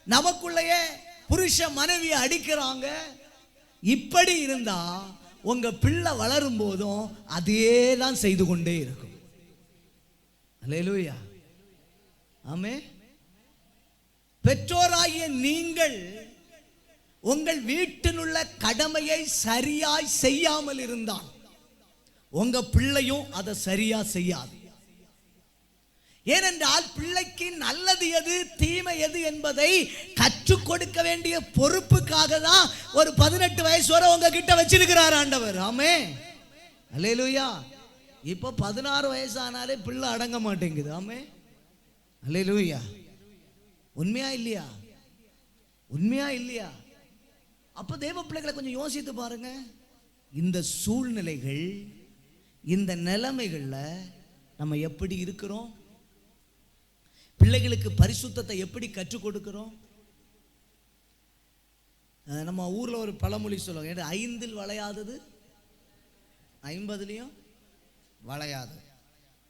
நமக்குள்ளேயே புருஷன் மனைவியை அடிக்கிறாங்க. இப்படி இருந்தா உங்க பிள்ளை வளரும் போதும் அதே தான் செய்து கொண்டே இருக்கும். அல்லேலூயா. ஆமே. பெற்றோராகிய நீங்கள் உங்கள் வீட்டினுள்ள கடமையை சரியாய் செய்யாமல் இருந்தால் உங்க பிள்ளையும் அதை சரியா செய்யாது. ஏனென்றால் பிள்ளைக்கு நல்லது எது தீமை எது என்பதை கற்றுக் கொடுக்க வேண்டிய பொறுப்புக்காக தான் ஒரு 18 வயசு வரை உங்க கிட்ட வச்சிருக்கிறார் ஆண்டவர். ஆமே, அல்லேலூயா. இப்போ 16 வயசு ஆனாலே பிள்ளை அடங்க மாட்டேங்குது. ஆமே, அல்லேலூயா. உண்மையா இல்லையா? உண்மையா இல்லையா? அப்ப தேவ பிள்ளைகளை கொஞ்சம் யோசித்து பாருங்க. இந்த சூழ்நிலைகள், இந்த நிலைமைகள்ல நம்ம எப்படி இருக்கிறோம்? பிள்ளைகளுக்கு பரிசுத்தத்தை எப்படி கற்றுக் கொடுக்கிறோம்? நம்ம ஊர்ல ஒரு பழமொழி சொல்லுவாங்க, 5 வளையாதது 50 வளையாது.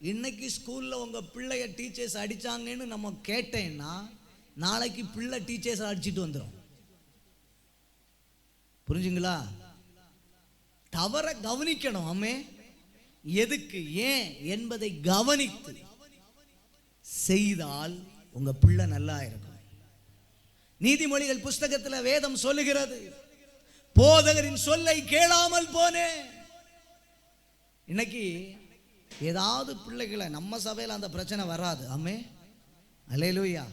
இன்னைக்கு ஸ்கூல்ல உங்க பிள்ளைய டீச்சர்ஸ் அடிச்சாங்கன்னு நம்ம கேட்டேன்னா நாளைக்கு பிள்ளை டீச்சர்ஸ் அடிச்சுட்டு வந்துடும். புரிஞ்சுங்களா? தவற கவனிக்கணும். ஆமே, எதுக்கு ஏன் என்பதை கவனித்து செய்தால் உங்க பிள்ளை நல்லா இருக்கும். நீதிமொழிகள் புஸ்தகத்தில் வேதம் சொல்லுகிறது, போதகரின் சொல்லை கேளாமல் போனேன். இன்னைக்கு ஏதாவது பிள்ளைகளை, நம்ம சபையில் அந்த பிரச்சனை வராது. ஆமே, அல்லேலூயா.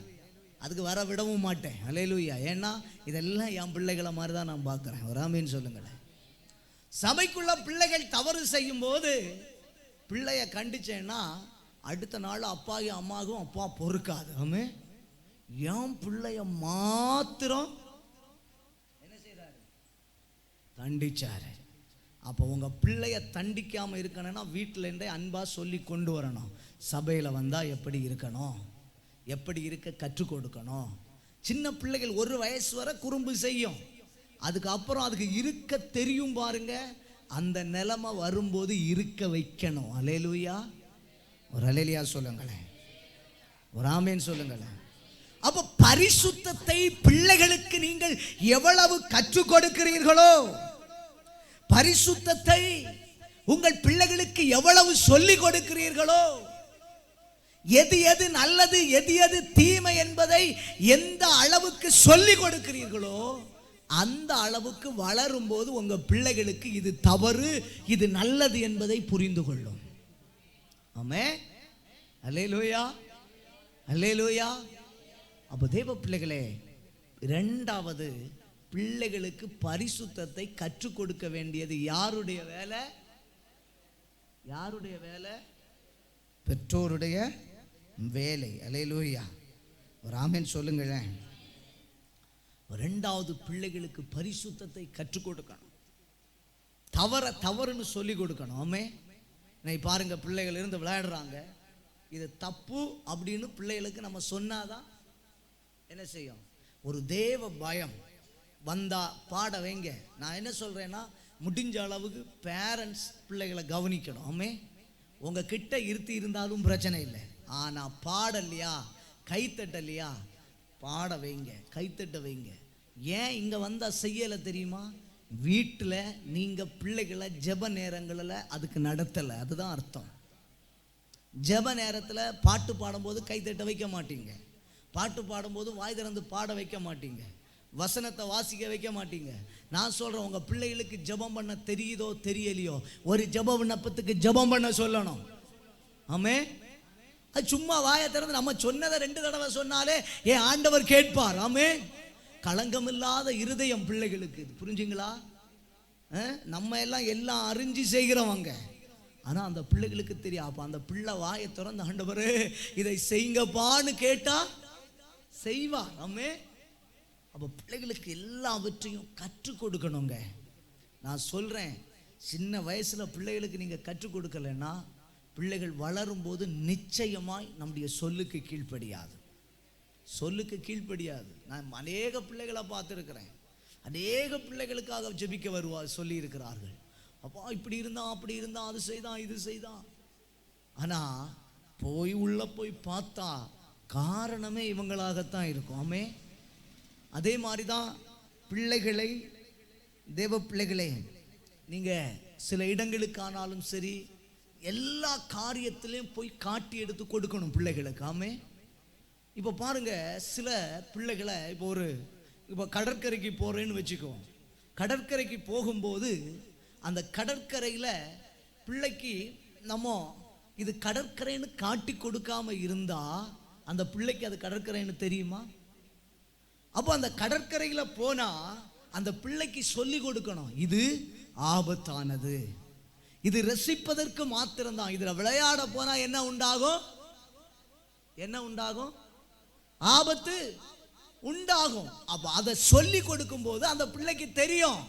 அதுக்கு வர விடவும் மாட்டேன். அல்லேலூயா. ஏன்னா இதெல்லாம் என் பிள்ளைகளை மாதிரி தான் நான் பார்க்குறேன். ஒரு ஆமீன் சொல்லுங்களேன். சபைக்குள்ள பிள்ளைகள் தவறு செய்யும் போது பிள்ளைய கண்டிச்சேன்னா அடுத்த நாள் அப்பாவும் அம்மாவும் அப்பா பொறுக்காது. ஆமே, என் பிள்ளைய மாத்திரம் என்ன செய்றாரு? தண்டிச்சாரு. அப்போ உங்க பிள்ளைய தண்டிக்காம இருக்கணும்னா வீட்டில இருந்தே அன்பா சொல்லி கொண்டு வரணும். சபையில வந்தா எப்படி இருக்கணும், எப்படி இருக்க கற்றுக் கொடுக்கணும். சின்ன பிள்ளைகள் 1 வயசு வரை குறும்பு செய்யும், அதுக்கப்புறம் அதுக்கு இருக்க தெரியும் பாருங்க. அந்த நிலைமை வரும்போது இருக்க வைக்கணும். அல்லேலூயா. ஒரு அல்லேலூயா சொல்லுங்களேன், ஒரு ஆமேன் சொல்லுங்களேன். அப்ப பரிசுத்தத்தை பிள்ளைகளுக்கு நீங்கள் எவ்வளவு கற்றுக் கொடுக்கிறீர்களோ, பரிசுத்தத்தை உங்கள் பிள்ளைகளுக்கு எவ்வளவு சொல்லிக் கொடுக்கிறீர்களோ, எது எது நல்லது எது எது தீமை என்பதை எந்த அளவுக்கு சொல்லிக் கொடுக்கிறீர்களோ அந்த அளவுக்கு வளரும் போது உங்க பிள்ளைகளுக்கு இது தவறு இது நல்லது என்பதை புரிந்து கொள்ளும். ஆமென், அல்லேலூயா, அல்லேலூயா. அப்போ தேவ பிள்ளைகளே, இரண்டாவது பிள்ளைகளுக்கு பரிசுத்தத்தை கற்றுக் கொடுக்க வேண்டியது யாருடைய வேலை? யாருடைய வேலை? பெற்றோருடைய வேலை. அல்லேலூயா, ஒரு ஆமென் சொல்லுங்களேன். இரண்டாவது, பிள்ளைகளுக்கு பரிசுத்தத்தை கற்றுக் கொடுக்கணும். தவறுன்னு சொல்லி கொடுக்கணும். ஆமென். இன்னைக்கு பாருங்க, பிள்ளைகள் இருந்து விளையாடுறாங்க, இது தப்பு அப்படின்னு பிள்ளைகளுக்கு நம்ம சொன்னாதான் என்ன செய்யும்? ஒரு தேவ பயம் வந்தா பாட வைங்க. நான் என்ன சொல்றேன்னா, முடிஞ்ச அளவுக்கு பேரண்ட்ஸ் பிள்ளைகளை கவனிக்கணும். ஆமே, உங்க கிட்ட இருந்தாலும் பிரச்சனை இல்லை, ஆனா பாடலையா கைத்தட்டலையா பாட வைங்க, கைத்தட்ட வைங்க. ஏன் இங்க வந்தா செய்யலை தெரியுமா? வீட்டில் நீங்க பிள்ளைகளை ஜெப நேரங்களில் அதுக்கு நடத்தலை, அதுதான் அர்த்தம். ஜெப நேரத்தில் பாட்டு பாடும்போது கைத்தட்ட வைக்க மாட்டீங்க, பாட்டு பாடும்போது வாய் திறந்து பாட வைக்க மாட்டீங்க, வசனத்தை வாசிக்க வைக்க மாட்டீங்க. நான் சொல்றேன், உங்க பிள்ளைகளுக்கு ஜெபம் பண்ண தெரியுதோ தெரியலையோ, ஒரு ஜெப விண்ணப்பத்துக்கு ஜெபம் பண்ண சொல்லணும். ஆமே, அது சும்மா வாயை திறந்து நம்ம சொன்னதை 2 தடவை சொன்னாலே என் ஆண்டவர் கேட்பார். ஆமே, களங்கமில்லாத இருதயம் பிள்ளைகளுக்கு, புரிஞ்சுங்களா? நம்ம எல்லாம் அறிஞ்சு செய்கிறவங்க, ஆனா அந்த பிள்ளைகளுக்கு தெரியும். அப்ப அந்த பிள்ளை வாயை திறந்து ஆண்டவரே இதை செய்யுங்கப்பான்னு கேட்டா செய்வா. ஆமே. அப்ப பிள்ளைகளுக்கு எல்லாவற்றையும் கற்றுக் கொடுக்கணுங்க. நான் சொல்றேன், சின்ன வயசுல பிள்ளைகளுக்கு நீங்க கற்றுக் கொடுக்கலன்னா பிள்ளைகள் வளரும் போது நிச்சயமாய் நம்முடைய சொல்லுக்கு கீழ்ப்படியாது. சொல்லுக்கு கீழ்ப்படியாது. நான் அநேக பிள்ளைகளை பார்த்துருக்கிறேன். அநேக பிள்ளைகளுக்காக ஜெபிக்க வருவார் சொல்லி இருக்கிறார்கள். அப்பா இப்படி இருந்தான் அப்படி இருந்தான், அது செய்தான் இது செய்தான். ஆனா போய் உள்ள போய் பார்த்தா காரணமே இவங்களாகத்தான் இருக்கும். ஆமே. அதே மாதிரிதான் பிள்ளைகளை, தேவ பிள்ளைகளே, நீங்க சில இடங்களுக்கானாலும் சரி எல்லா காரியத்திலையும் போய் காட்டி எடுத்து கொடுக்கணும் பிள்ளைகளுக்கு. ஆமே. இப்போ பாருங்க, சில பிள்ளைகளை இப்போ கடற்கரைக்கு போறேன்னு வச்சுக்கோ. கடற்கரைக்கு போகும்போது அந்த கடற்கரையில் பிள்ளைக்கு நம்ம இது கடற்கரைன்னு காட்டி கொடுக்காம இருந்தா அந்த பிள்ளைக்கு அது கடற்கரைன்னு தெரியுமா? அப்போ அந்த கடற்கரையில் போனா அந்த பிள்ளைக்கு சொல்லி கொடுக்கணும், இது ஆபத்தானது, இது ரசிப்பதற்கு மாத்திரம்தான், இதுல விளையாட போனா என்ன உண்டாகும்? என்ன உண்டாகும்? ஆபத்து உண்டாகும். அப்ப அதை சொல்லி கொடுக்கும் போது அந்த பிள்ளைக்கு தெரியும்,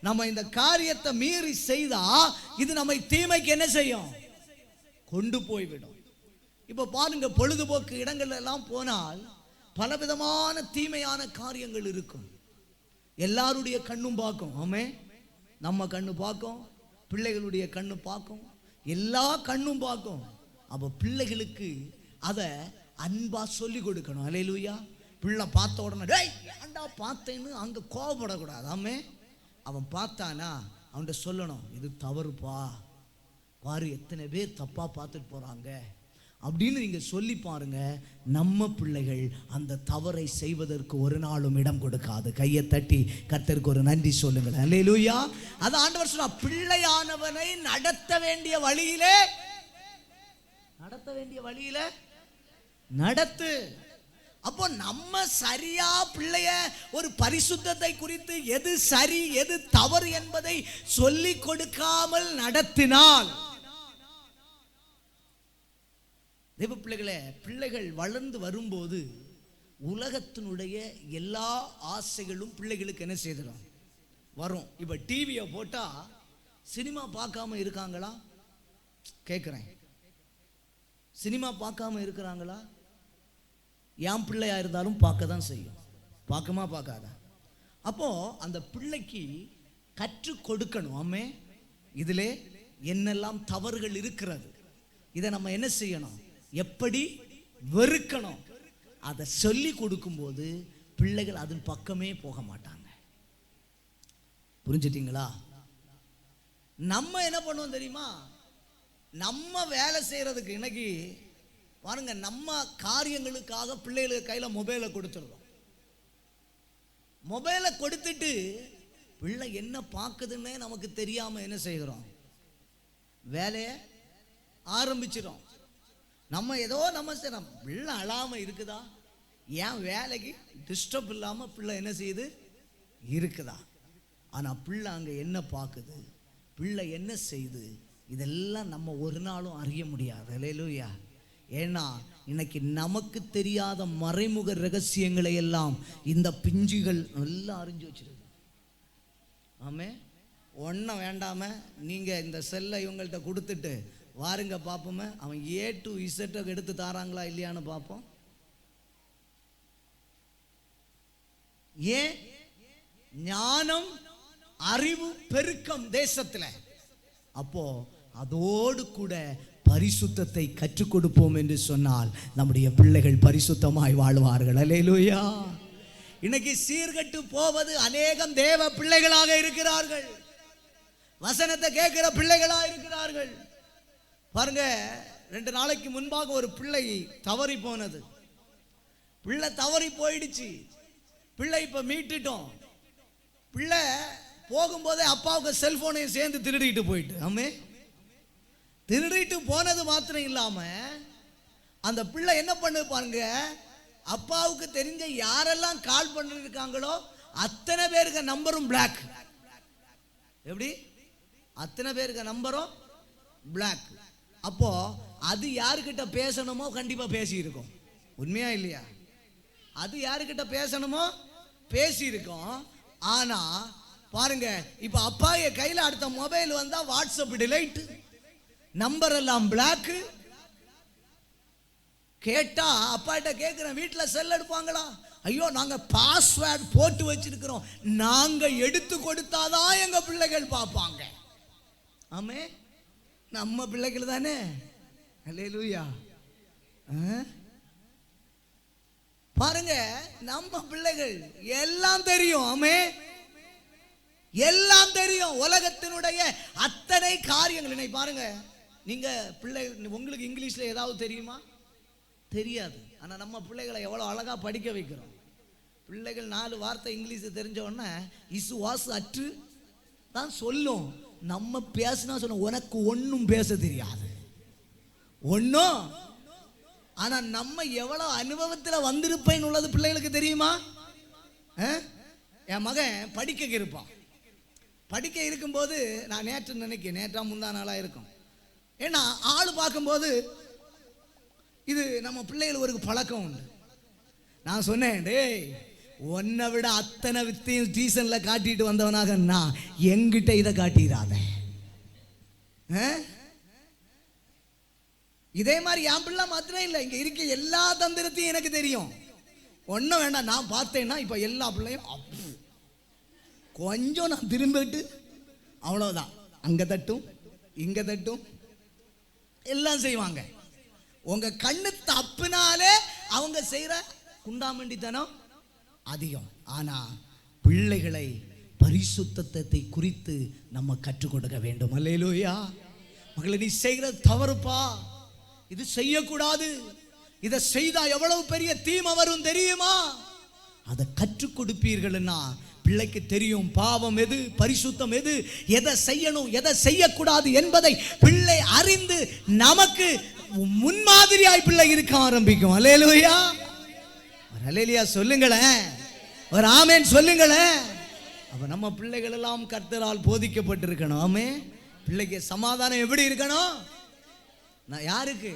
நம்ம இந்த காரியத்தை மீறி செய்தா இது நம்மை தீமைக்கு என்ன செய்யும்? கொண்டு போய்விடும். இப்ப பாருங்க, பொழுதுபோக்கு இடங்கள் எல்லாம் போனால் பலவிதமான தீமையான காரியங்கள் இருக்கும். எல்லாருடைய கண்ணும் பார்க்கும். ஆமே. நம்ம கண்ணு பார்க்கும், பிள்ளைகளுடைய கண்ணு பார்க்கும், எல்லா கண்ணும் பார்க்கும். அப்ப பிள்ளைகளுக்கு அதை அன்பா சொல்லி கொடுக்கணும். அல்லேலூயா. பிள்ளை பார்த்த உடனே டேய் ஏன்டா பார்த்தேன்னு அங்க கோபப்படக்கூடாது. ஆமே. அவன் பார்த்தானா அவன்கிட்ட சொல்லணும், இது தவறுப்பா, பாரு எத்தனை பேர் தப்பா பார்த்துட்டு போறாங்க அப்படின்னு நீங்க சொல்லி பாருங்க. நம்ம பிள்ளைகள் அந்த தவறை செய்வதற்கு ஒரு நாளும் இடம் கொடுக்காது. கையை தட்டி கர்த்தருக்கு ஒரு நன்றி சொல்லுங்கள். அல்லேலூயா. அது ஆண்டவர் சொன்னா, பிள்ளையானவனை நடத்த வேண்டிய வழியிலே நடத்து. அப்போ நம்ம சரியா பிள்ளைய ஒரு பரிசுத்தத்தை குறித்து எது சரி எது தவறு என்பதை சொல்லி கொடுக்காமல் நடத்தினால், தேவ பிள்ளைகளே, பிள்ளைகள் வளர்ந்து வரும்போது உலகத்தினுடைய எல்லா ஆசைகளும் பிள்ளைகளுக்கு என்ன செய்திடும்? வரும். இப்ப டிவியை போட்டா சினிமா பார்க்காம இருக்காங்களா? கேட்குறேன். சினிமா பார்க்காம இருக்கிறாங்களா? என் பிள்ளையா இருந்தாலும் பார்க்க தான் செய்யும். பார்க்குமா பார்க்காதா? அப்போ அந்த பிள்ளைக்கு கற்றுக் கொடுக்கணும். ஆமே. இதிலே என்னெல்லாம் தவறுகள் இருக்கிறது, இதை நம்ம என்ன செய்யணும், எப்படி வெறுக்கணும், அதை சொல்லி கொடுக்கும்போது பிள்ளைகள் அதன் பக்கமே போக மாட்டாங்க. புரிஞ்சிட்டீங்களா? நம்ம என்ன பண்ணுவோம் தெரியுமா? நம்ம வேலை செய்யறதுக்கு இன்னைக்கு பாருங்க, நம்ம காரியங்களுக்காக பிள்ளைகளுக்கு கையில மொபைலை கொடுத்துடுறோம். மொபைலை கொடுத்துட்டு பிள்ளை என்ன பார்க்குதுன்னே நமக்கு தெரியாம என்ன செய்கிறோம், வேலையை ஆரம்பிச்சிடும். நம்ம ஏதோ நம்ம செய்யறோம். பிள்ளை அழாம இருக்குதா? ஏன் வேலைக்கு டிஸ்டர்ப் இல்லாம பிள்ளை என்ன செய்யுது இருக்குதா? ஆனா பிள்ளை அங்க என்ன பார்க்குது, பிள்ளை என்ன செய்யுது, இதெல்லாம் நம்ம ஒரு நாளும் அறிய முடியாது. அல்லேலூயா. ஏன்னா இன்னைக்கு நமக்கு தெரியாத மறைமுக ரகசியங்களை எல்லாம் இந்த பிஞ்சுகள் நல்லா அறிஞ்சு வச்சிருக்கு. ஆமே. ஒன்றும் வேண்டாம நீங்க இந்த செல்லை இவங்கள்ட்ட கொடுத்துட்டு வாருங்க பார்ப்போமே, அவன் A to Z எடுத்து தாராங்களா இல்லையான்னு பார்ப்போம். ஏன்? ஞானம் அறிவு பெருக்கம் தேசத்துல. அப்போ அதோடு கூட பரிசுத்தத்தை கற்றுக் கொடுப்போம் என்று சொன்னால் நம்முடைய பிள்ளைகள் பரிசுத்தமாய் வாழ்வார்கள். அல்லேலூயா. இன்னைக்கு சீர்கட்டு போவது அநேகம் தேவ பிள்ளைகளாக இருக்கிறார்கள், வசனத்தை கேட்கிற பிள்ளைகளா இருக்கிறார்கள். பாருங்க, 2 நாளைக்கு முன்பாக ஒரு பிள்ளை தவறி போனது. பிள்ளை தவறி போயிடுச்சு. பிள்ளை இப்ப மீட்டுட்டோம். பிள்ளை போகும்போதே அப்பாவுக்கு செல்போனையும் சேர்ந்து திருடிட்டு போயிட்டு. ஆமே. திருடிட்டு போனது மாத்திரம் இல்லாம அந்த பிள்ளை என்ன பண்ணு பாருங்க, அப்பாவுக்கு தெரிஞ்ச யாரெல்லாம் கால் பண்ணிருக்காங்களோ அத்தனை பேருக்கு நம்பரும் பிளாக். எப்படி? அத்தனை பேருக்கு நம்பரும் பிளாக். அப்போ அது யாருக்கிட்ட பேசணுமோ கண்டிப்பா பேசி இருக்கும். உண்மையா இல்லையா? அது யாருக்கிட்ட பேசணுமோ பேசி இருக்கும். ஆனா பாருங்க, இப்ப அப்பா கையில அடுத்த மொபைல் வந்தா வாட்ஸ்அப் டிலைட், நம்பர் எல்லாம் பிளாக். கேட்டா அப்பாட்ட கேட்கிறேன், வீட்டுல செல் எடுப்பாங்களா? ஐயோ நாங்க பாஸ்வேர்ட் போட்டு வச்சிருக்கிறோம், நாங்க எடுத்து கொடுத்தாதான் எங்க பிள்ளைகள் பார்ப்பாங்க. ஆமே, நம்ம பிள்ளைகள் தானே. அல்லேலூயா. பாருங்க, நம்ம பிள்ளைகள் எல்லாம் தெரியும். ஆமே, எல்லாம் தெரியும். உலகத்தினுடைய அத்தனை காரியங்கள். பாருங்க, நீங்க பிள்ளை, உங்களுக்கு இங்கிலீஷ்ல ஏதாவது தெரியுமா? தெரியாது. ஆனா நம்ம பிள்ளைகளை எவ்வளவு அழகா படிக்க வைக்கிறோம். பிள்ளைகள் 4 வார்த்தை இங்கிலீஷ் தெரிஞ்ச உடனே இஸ் வாஸ் அற்று தான் சொல்லும். நம்ம பேசினா சொல்ல, உனக்கு ஒன்னும் பேச தெரியாது ஒன்னும். ஆனா நம்ம எவ்வளவு அனுபவத்தில் வந்திருப்பேன்னு உள்ளது பிள்ளைகளுக்கு தெரியுமா? என் மகன் படிக்க இருப்பான். படிக்க இருக்கும்போது நான் நேற்றா முந்தா நாளா இருக்கும். ஏன்னா ஆளு பார்க்கும்போது இது நம்ம பிள்ளைகள் ஒரு பழக்கம் உண்டு. நான் சொன்னேன், டேய் உன்னை விட அத்தனை வித்தையும் டீசன்ல காட்டிட்டு வந்தவனாக நான் எங்கிட்ட இதை காட்டிடாத. இதே மாதிரி என் பிள்ளை மாத்திரம் இல்லை, இங்க இருக்க எல்லா தந்திரத்தையும் எனக்கு தெரியும். ஒன்றும் வேண்டாம், நான் பார்த்தேன்னா இப்ப எல்லா பிள்ளையும் கொஞ்சம் நான் திரும்பிட்டு அவ்வளவுதான், அங்க தட்டும் இங்க தட்டும் எல்லாம் செய்வாங்க. உங்க கண்ணு தப்புனாலே அவங்க செய்யற குண்டாமண்டித்தனம் அதிகம். ஆனா பிள்ளைகளை பரிசுத்தத்தை குறித்து நம்ம கற்றுக் கொடுக்க வேண்டும். அல்லேலூயா. மகளே, நீ செய்கிறது தவறுப்பா, இது செய்யக்கூடாது, இதை செய்தா எவ்வளவு பெரிய தீமை வரும் தெரியுமா? அதை கற்றுக் கொடுப்பீர்கள்னா பிள்ளைக்கு தெரியும் பாவம் எது, பரிசுத்தம் எது, எதை செய்யணும் எதை செய்யக்கூடாது என்பதை பிள்ளை அறிந்து நமக்கு முன்மாதிரியாய் பிள்ளை இருக்க ஆரம்பிக்கும். அல்லேலூயா. அல்லேலூயா சொல்லுங்களேன், ஒரு ஆமென் சொல்லுங்களேன். அப்ப நம்ம பிள்ளைகள் எல்லாம் கர்த்தரால் போதிக்கப்பட்டிருக்கணும். ஆமே, பிள்ளைக்கு சமாதானம் எப்படி இருக்கணும்? யாருக்கு?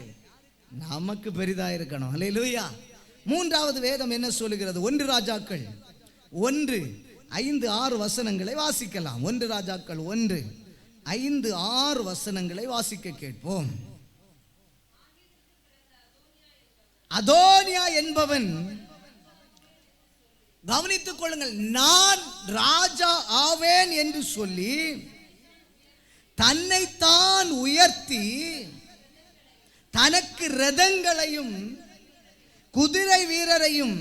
நமக்கு பெரிதா இருக்கணும். அல்லேலூயா. 3வது வேதம் என்ன சொல்லுகிறது? 1 ராஜாக்கள் 1:5-6 வசனங்களை வாசிக்கலாம். 1 ராஜாக்கள் 1:5-6 வசனங்களை வாசிக்க கேட்போம். அதோனியா என்பவன், கவனித்துக் கொள்ளுங்கள், நான் ராஜா ஆவேன் என்று சொல்லி தன்னைத்தான் உயர்த்தி தனக்கு ரதங்களையும் குதிரை வீரரையும்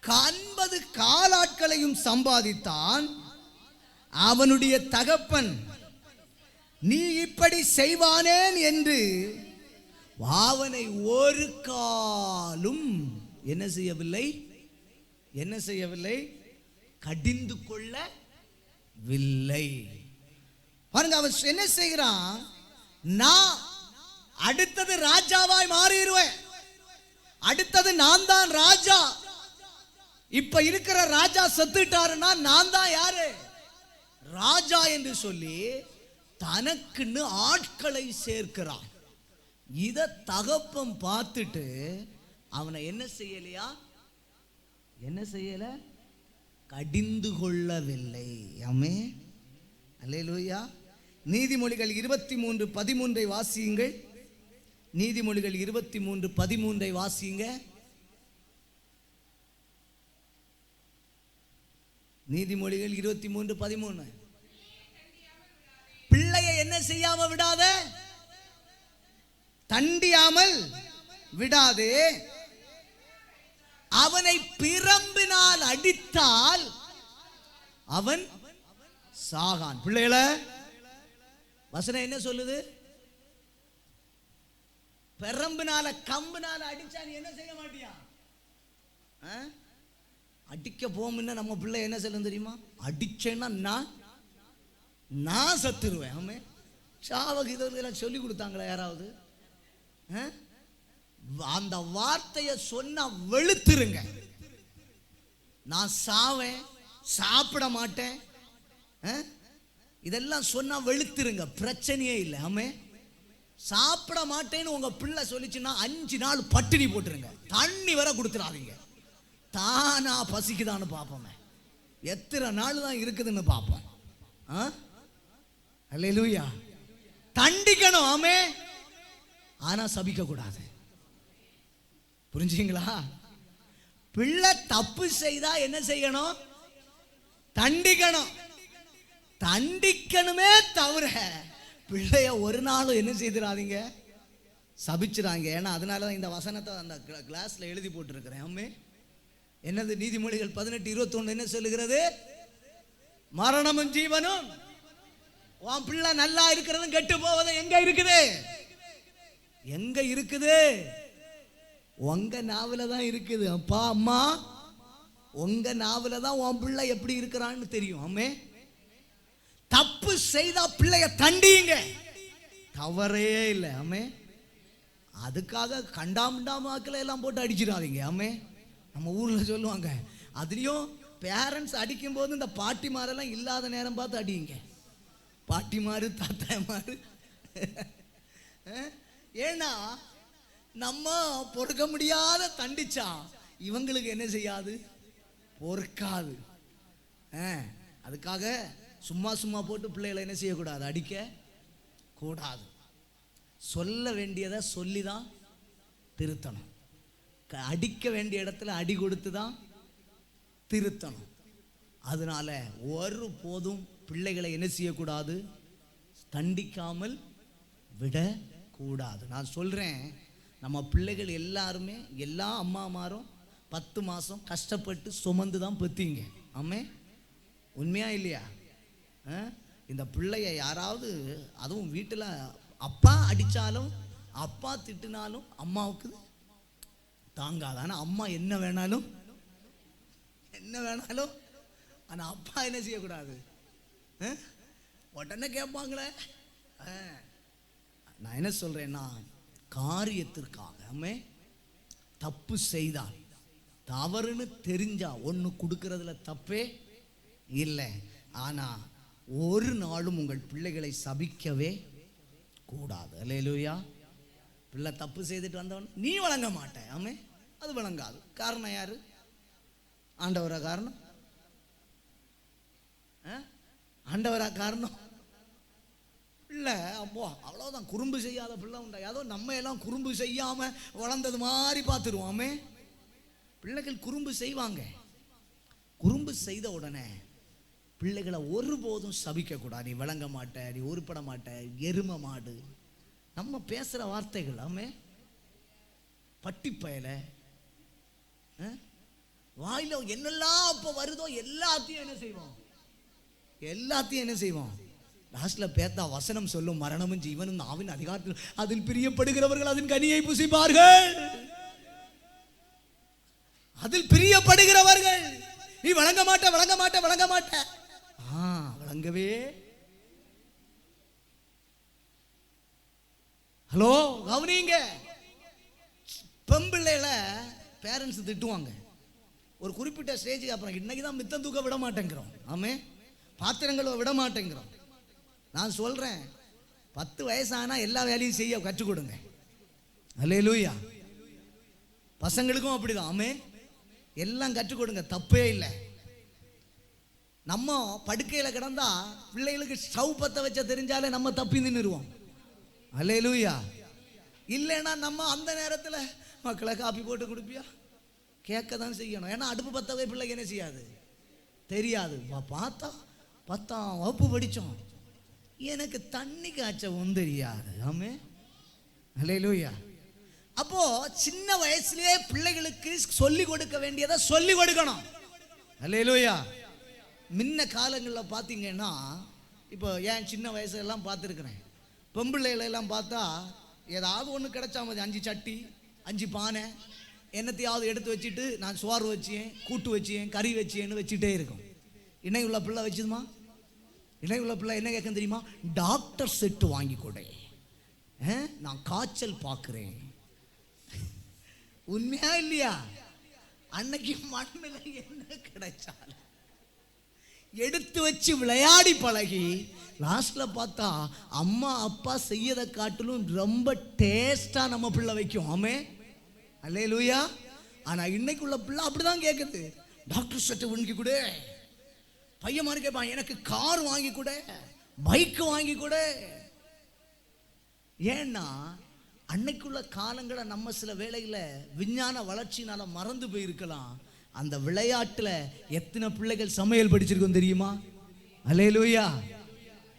50 காலாட்களையும் சம்பாதித்தான். அவனுடைய தகப்பன், நீ இப்படி செய்வானேன் என்று அவனை ஒரு காலும் என்ன செய்யவில்லை, கடிந்து கொள்ளவில்லை. பாருங்க, அவன் என்ன செய்கிறான்? நான் அடுத்தது ராஜாவாய் மாறிடுவேன், அடுத்தது நான் தான் ராஜா. இப்ப இருக்கிற ராஜா செத்துட்டாருன்னா நான் தான் யாரு? ராஜா என்று சொல்லி தனக்குன்னு ஆட்களை சேர்க்கிறான். இத தகப்பன் பார்த்துட்டு அவனை என்ன செய்யல, கடிந்து கொள்ளவில்லை. ஆமே, அல்லேலூயா. நீதிமொழிகள் 23:13 வாசியுங்கள். நீதிமொழிகள் 23:13 வாசியுங்க. நீதிமொழிகள் 23:13. பிள்ளையை என்ன செய்யாம விடாத, தண்டியாமல் விடாதே. அவனை பிரம்பினால் அடித்தால் அவன் சாகான். பிள்ளைகள வசனம் என்ன சொல்லுது? பிரம்பினால கம்பினால அடிச்சா நீ என்ன செய்ய மாட்டியா? அடிக்க போமுன்னா நம்ம பிள்ளை என்ன சொல்லும் தெரியுமா? அடிச்சேன்னா நான் சத்துருவேன். ஆமே, சாவகீதம் சொல்லி கொடுத்தாங்களா யாராவது? அந்த வார்த்தையை சொன்னா வெளுத்துருங்க. நான் சாவேன், சாப்பிட மாட்டேன், இதெல்லாம் சொன்னா வெளுத்துருங்க, பிரச்சனையே இல்லை. ஆமே. சாப்பிட மாட்டேன்னு உங்க பிள்ளை சொல்லிச்சுன்னா 5 நாள் பட்டினி போட்டுருங்க, தண்ணி வர கொடுத்துடாதீங்க. தானா பசிக்குதான்னு பார்ப்போமே, எத்தனை நாள் தான் இருக்குதுன்னு பார்ப்போம். அல்லேலூயா. தண்டிக்கணும். ஆமே. ஆனா சபிக்க கூடாது. புரிஞ்சுங்களா? பிள்ளை தப்பு செய்தா என்ன செய்யணும்? தண்டிக்கணும். தண்டிக்கணுமே தவிர பிள்ளைய ஒரு நாளும் என்ன செய்திடாதீங்க, சபிச்சிடாங்க. ஏன்னா அதனாலதான் இந்த வசனத்தை அந்த கிளாஸ்ல எழுதி போட்டிருக்கிறேன். ஆமே. என்னது? நீதிமொழிகள் 18:21 என்ன சொல்லுகிறது? மரணமும் ஜீவனும், உன் பிள்ளை நல்லா இருக்கிறதும் கெட்டு போவதும் எங்க இருக்குது? எங்க இருக்குது? உங்க நாவல தான் இருக்குது. அப்பா அம்மா, உங்க நாவல தான் உன் பிள்ளை எப்படி இருக்கிறான்னு தெரியும். ஆமே. தப்பு செய்தா பிள்ளைய தண்டிங்க, தவறே இல்லை. ஆமே. அதுக்காக கண்டாமண்டாமாக்களை எல்லாம் போட்டு அடிச்சிடாதீங்க. ஆமே. நம்ம ஊர்ல சொல்லுவாங்க, அதுலயும் பேரண்ட்ஸ் அடிக்கும் போது இந்த பாட்டிமாரெல்லாம் இல்லாத நேரம் பார்த்து அடிங்க. பாட்டிமாரு தாத்தாமாரு. ஏன்னா நம்ம பொறுக்க முடியாத தண்டிச்சா இவங்களுக்கு என்ன செய்யாது? பொறுக்காது. அதுக்காக சும்மா சும்மா போட்டு பிள்ளைகளை என்ன செய்யக்கூடாது? அடிக்க கூடாது. சொல்ல வேண்டியதை சொல்லி தான் திருத்தணும். அடிக்க வேண்டிய இடத்துல அடி கொடுத்து தான் திருத்தணும். அதனால ஒரு போதும் பிள்ளைகளை என்ன செய்யக்கூடாது? தண்டிக்காமல் விடக்கூடாது. நான் சொல்றேன், நம்ம பிள்ளைகள் எல்லாருமே, எல்லா அம்மாமாரும் 10 மாதம் கஷ்டப்பட்டு சுமந்து தான் பெற்றீங்க. ஆமே. உண்மையா இல்லையா? இந்த பிள்ளைய யாராவது, அதுவும் வீட்டில் அப்பா அடித்தாலும் அப்பா திட்டினாலும் அம்மாவுக்கு தாங்காது. ஆனால் அம்மா என்ன வேணாலும் ஆனால் அப்பா என்ன செய்யக்கூடாது? உடனே கேட்பாங்களே. நான் என்ன சொல்றேன்னா, காரியத்திற்காக தப்பு செய்தால், தவறுன்னு தெரிஞ்சா ஒன்று கொடுக்கறதுல தப்பே இல்லை. ஆனா ஒரு நாளும் உங்கள் பிள்ளைகளை சபிக்கவே கூடாது. அல்லேலூயா. பிள்ளை தப்பு செய்துட்டு வந்தவன் நீ வழங்க மாட்ட. ஆமே. அது வழங்காது. காரணம் யாரு? ஆண்டவரா காரணம்? ஆண்டவரா காரணம்? பிள்ளை அப்போ அவ்வளோதான். குறும்பு செய்யாத பிள்ளை உண்டா? ஏதோ நம்ம எல்லாம் குறும்பு செய்யாம வளர்ந்தது மாதிரி பார்த்துருவோமே. பிள்ளைகள் குறும்பு செய்வாங்க. குறும்பு செய்த உடனே பிள்ளைகளை ஒருபோதும் சபிக்க கூடாது. நீ விளங்க மாட்ட, நீ உருப்பட மாட்ட, எரும மாடு, நம்ம பேசுற வார்த்தைகள். ஆமே. பட்டி பயல வாயில என்னெல்லாம் அப்ப வருதோ எல்லாத்தையும் என்ன செய்வோம்? லாஸ்ட்ல பேத்தா வசனம் சொல்லும், மரணமும் ஜீவனும் நாவின் அதிகாரத்தில் அதில் பிரியப்படுகிறவர்கள் அதன் கனியை புசிப்பார்கள். அதில் பிரியப்படுகிறவர்கள். நீ வழங்க மாட்ட. வழங்கவே. ஹலோ, கவனிங்க. பெம்பிள்ளையில பேரண்ட்ஸ் திட்டுவாங்க. ஒரு குறிப்பிட்ட ஸ்டேஜுக்கு அப்புறம் இன்னைக்கு தான் மித்தம் தூக்க விட மாட்டேங்கிறோம். ஆமே. பாத்திரங்களை விட மாட்டேங்கிறோம். நான் சொல்றேன், 10 வயசானா எல்லா வேலையும் செய்ய கற்றுக் கொடுங்க. அல்லேலூயா. பசங்களுக்கும் அப்படிதான். ஆமே. எல்லாம் கற்றுக் கொடுங்க, தப்பே இல்லை. நம்ம படுக்கையில கிடந்தா பிள்ளைகளுக்கு ஸ்டவ் பத்த வச்ச தெரிஞ்சாலே நம்ம தப்பி நின்றுருவோம். அல்லேலூயா. இல்லைன்னா நம்ம அந்த நேரத்தில் மக்களை காப்பி போட்டு கொடுப்பியா? கேட்க தான் செய்யணும். ஏன்னா அடுப்பு பத்தவே பிள்ளைக்கு என்ன செய்யாது? தெரியாது. பார்த்தா 10ஆம் வகுப்பு படித்தோம், எனக்கு தண்ணி காய்ச்சவும் தெரியாது. ஆமே. அல்லேலூயா. அப்போ சின்ன வயசுலயே பிள்ளைகளுக்கு சொல்லி கொடுக்க வேண்டியதை சொல்லி கொடுக்கணும். அல்லேலூயா. முன்ன காலங்களில் பார்த்தீங்கன்னா, இப்போ ஏன் சின்ன வயசுலாம் பார்த்துருக்குறேன், பொம்பிள்ளைகளெல்லாம் பார்த்தா ஏதாவது ஒன்று கிடைச்சா மாதிரி 5 சட்டி 5 பானை என்னத்தையாவது எடுத்து வச்சுட்டு நான் சோறு வச்சேன், கூட்டு வச்சேன், கறி வச்சேன்னு வச்சுட்டே இருக்கும். இணை உள்ள பிள்ளை வச்சுதுமா? இணை உள்ள பிள்ளை என்ன கேட்க தெரியுமா? டாக்டர் செட்டு வாங்கி கொடு, நான் காய்ச்சல் பார்க்குறேன். உண்மையா இல்லையா? அன்னைக்கு மண்ணில் என்ன கிடைச்சாலும் எடுத்து வச்சு விளையாடி பழகி லாஸ்ட்ல பார்த்தா அம்மா அப்பா செய்யதை காட்டிலும் ரொம்ப டேஸ்டா நம்ம பிள்ளை வைக்கும். ஆமே, அல்லேலூயா. ஆனா இன்னைக்குள்ள பிள்ளை அப்படிதான் கேட்குது. டாக்டர் சட்டை வாங்கி கொடு, பையன் மாதிரி கேட்பான் எனக்கு கார் வாங்கி கொடு, பைக் வாங்கி கொடு. ஏன்னா அன்னைக்குள்ள காலங்களை நம்ம சில வேளையில விஞ்ஞான வளர்ச்சினால மறந்து போயிருக்கலாம். அந்த விளையாட்டுல எத்தனை பிள்ளைகள் சமையல் படிச்சிருக்கோம் தெரியுமா? அல்லேலூயா,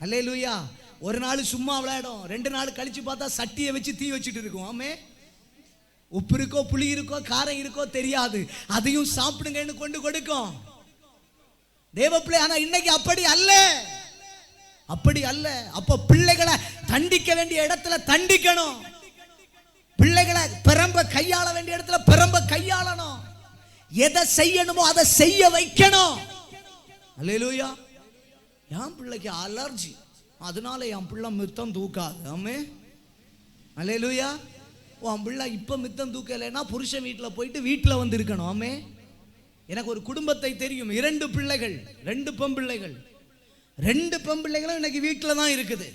அல்லேலூயா. ஒரு நாள் சும்மா விளையாடும், 2 நாள் கழிச்சு பார்த்தா சட்டியை வச்சு தீ வச்சுட்டு இருக்கும். ஆமே, உப்பு இருக்கோ புளி இருக்கோ காரம் இருக்கோ தெரியாது, அதையும் சாப்பிடுங்கன்னு கொண்டு கொடுக்கும் தேவ பிள்ளை. ஆனா இன்னைக்கு அப்படி அல்ல, அப்படி அல்ல. அப்ப பிள்ளைகளை தண்டிக்க வேண்டிய இடத்துல தண்டிக்கணும், பிள்ளைகளை பெரம்ப கையாள வேண்டிய இடத்துல பெரம்ப கையாளணும், எதை செய்யணுமோ அதை செய்ய வைக்கணும். அல்லேலூயா. என் பிள்ளைக்கு அலர்ஜி, அதனால என் பிள்ளை மித்தம் தூக்காது. ஆமே, அல்லேலூயா. உன் பிள்ளை இப்ப மித்தம் தூக்கலைன்னா புருஷன் வீட்டில் போயிட்டு வீட்டில் வந்து இருக்கணும். ஆமே, எனக்கு ஒரு குடும்பத்தை தெரியும், 2 பிள்ளைகள், 2 பெண் பிள்ளைகள், 2 பெண் பிள்ளைகளும் இன்னைக்கு வீட்டில் தான் இருக்குது.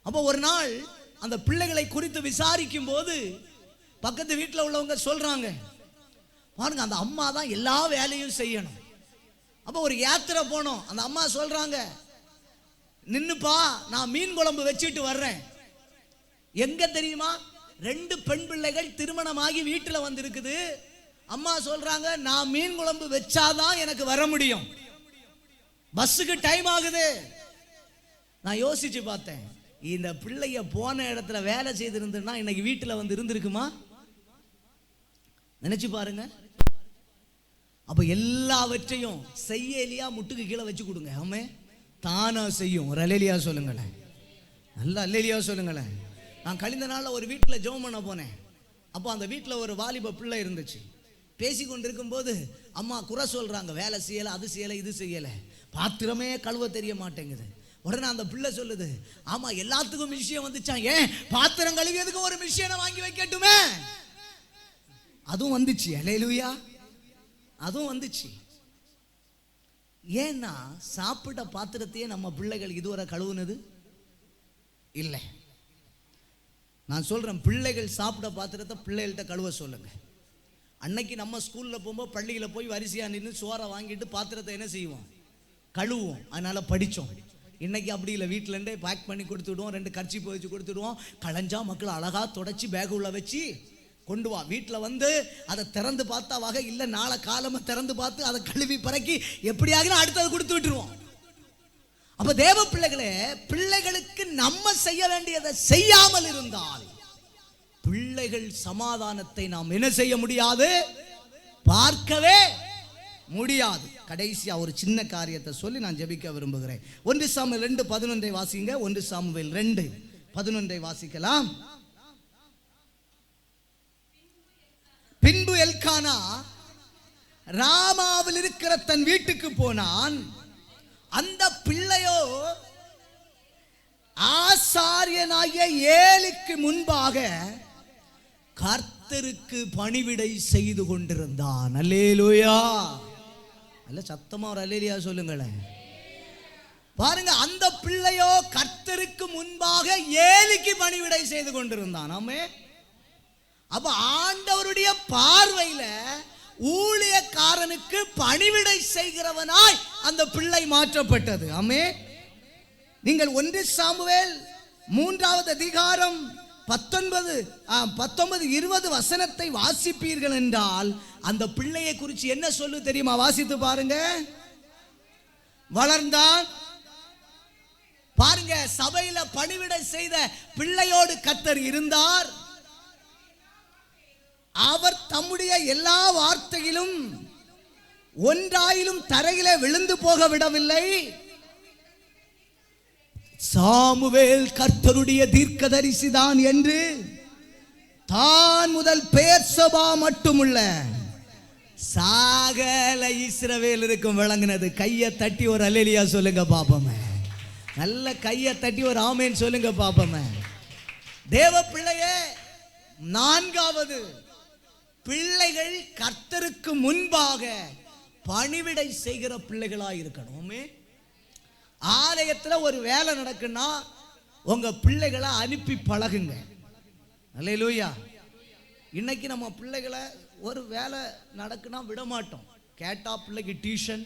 அப்போ ஒரு நாள் அந்த பிள்ளைகளை குறித்து விசாரிக்கும் போது பக்கத்து வீட்டில் உள்ளவங்க சொல்றாங்க, பாருங்க அந்த அம்மா தான் எல்லா வேலையும் செய்யணும். அப்போ ஒரு யாத்திரை போனோம், அந்த அம்மா சொல்றாங்க, நின்னுப்பா நான் மீன் குழம்பு வச்சுட்டு வர்றேன். எங்க தெரியுமா? 2 பெண் பிள்ளைகள் திருமணமாகி வீட்டில் வந்து இருக்குது. அம்மா சொல்றாங்க, நான் மீன் குழம்பு வச்சாதான் எனக்கு வர முடியும், பஸ்ஸுக்கு டைம் ஆகுது. நான் யோசிச்சு பார்த்தேன், இந்த பிள்ளைய போன இடத்துல வேலை செய்திருந்தா இன்னைக்கு வீட்டில் வந்து இருந்திருக்குமா? நினைச்சு பாருங்க. அப்ப எல்லாவற்றையும் செய்யலியா முட்டுக்கு கீழே வச்சு கொடுங்க. ஆமே, தானா செய்யும். ஒரு அல்லேலியா சொல்லுங்களேன், நல்ல அல்லேலியா சொல்லுங்களேன். நான் கழிந்த நாளில் ஒரு வீட்டில் ஜெபம் பண்ண போனேன். அப்போ அந்த வீட்டில் ஒரு வாலிப பிள்ளை இருந்துச்சு. பேசி கொண்டு இருக்கும்போது அம்மா குறை சொல்றாங்க, வேலை செய்யலை, அது செய்யலை, இது செய்யலை, பாத்திரமே கழுவ தெரிய மாட்டேங்குது. உடனே அந்த பிள்ளை சொல்லுது, ஆமா எல்லாத்துக்கும் மிஷின் வந்துச்சான், ஏன் பாத்திரம் கழுவியதுக்கு ஒரு மிஷினை வாங்கி வைக்கட்டுமே. அதுவும் வந்துச்சு. அல்லேலூயா, அதுவும் வந்துச்சு. ஏன்னா சாப்பிட்ட பாத்திரத்தையே நம்ம பிள்ளைகள் இதுவரை கழுவுனது இல்லை. நான் சொல்றேன், பிள்ளைகள் சாப்பிட்ட பாத்திரத்தை பிள்ளைகள்கிட்ட கழுவ சொல்லுங்க. அன்னைக்கு நம்ம ஸ்கூல்ல போகும்போது பள்ளியில் போய் வரிசையா நின்று சோறை வாங்கிட்டு பாத்திரத்தை என்ன செய்வோம்? கழுவுவோம். அதனால படித்தோம். இன்னைக்கு அப்படி இல்லை, வீட்டிலேருந்தே பேக் பண்ணி கொடுத்துடுவோம், 2 கர்ச்சீப் வச்சு கொடுத்துடுவோம். களைஞ்சா மக்கள் அழகா தொடச்சி பேக் உள்ள வச்சு கொண்டு வா. வீட்டில் வந்து அதை திறந்து பார்த்தா வகை இல்லை, நாளை காலமாக திறந்து பார்த்து அதை கழுவி பறக்கி எப்படியாக அடுத்தது கொடுத்து விட்டுருவோம். அப்ப தேவ பிள்ளைகளே, பிள்ளைகளுக்கு நம்ம செய்ய வேண்டியதை செய்யாமல் இருந்தால் பிள்ளைகள் சமாதானத்தை நாம் என்ன செய்ய முடியாது? பார்க்கவே முடியாது. கடைசியா ஒரு சின்ன காரியத்தை சொல்லி நான் ஜெபிக்க விரும்புகிறேன். 1 சாமுவேல் 2:11 வாசிங்க. 1 சாமுவேல் 2:11 வாசிக்கலாம். பின்பு எல்கானா ராமாவில் இருக்கிற தன் வீட்டுக்கு போனான். அந்த பிள்ளையோ ஆசாரியனாகிய ஏலிக்கு முன்பாக கர்த்தருக்கு பணிவிடை செய்து கொண்டிருந்தான். அல்லேலூயா. அல்ல சத்தமா ஒரு அல்லேலூயா சொல்லுங்களேன். பாருங்க, அந்த பிள்ளையோ கர்த்தருக்கு முன்பாக ஏலிக்கு பணிவிடை செய்து கொண்டிருந்தான். ஆமே. அப்ப ஆண்டவருடைய பார்வையில ஊழியக்காரனுக்கு பணிவிடை செய்கிறவனாய் அந்த பிள்ளை மாற்றப்பட்டது. ஆமே. நீங்கள் 1 சாமுவேல் 3வது அதிகாரம் 19, 20 வசனத்தை வாசிப்பீர்கள் என்றால் அந்த பிள்ளையை குறித்து என்ன சொல்லு தெரியுமா? வாசித்து பாருங்க. வளர்ந்தான். பாருங்க, சபையில பணிவிடை செய்த பிள்ளையோடு கர்த்தர் இருந்தார். அவர் தம்முடைய எல்லா வார்த்தையிலும் ஒன்றாயிலும் தரையிலே விழுந்து போக விடவில்லை. சாமுவேல் கர்த்தருடைய தீர்க்கதரிசிதான் என்று தான் முதல் பெயர்சபா மட்டுமுள்ள சகல இஸ்ரவேலருக்கும் விளங்கினது. கையை தட்டி ஒரு அல்லேலூயா சொல்லுங்க பாப்போமே. நல்ல கையை தட்டி ஒரு ஆமென் சொல்லுங்க பாப்போமே. தேவ பிள்ளையே, 4வது, பிள்ளைகள் கர்த்தருக்கு முன்பாக பணிவிடை செய்கிற பிள்ளைகளாக இருக்கணுமே. ஆலயத்தில் ஒரு வேலை நடக்குன்னா உங்க பிள்ளைகளை அனுப்பி பழகுங்க. அல்லேலூயா. இன்னைக்கு நம்ம பிள்ளைகளை ஒரு வேலை நடக்குன்னா விட மாட்டோம். கேட்டா பிள்ளைக்கு டியூஷன்,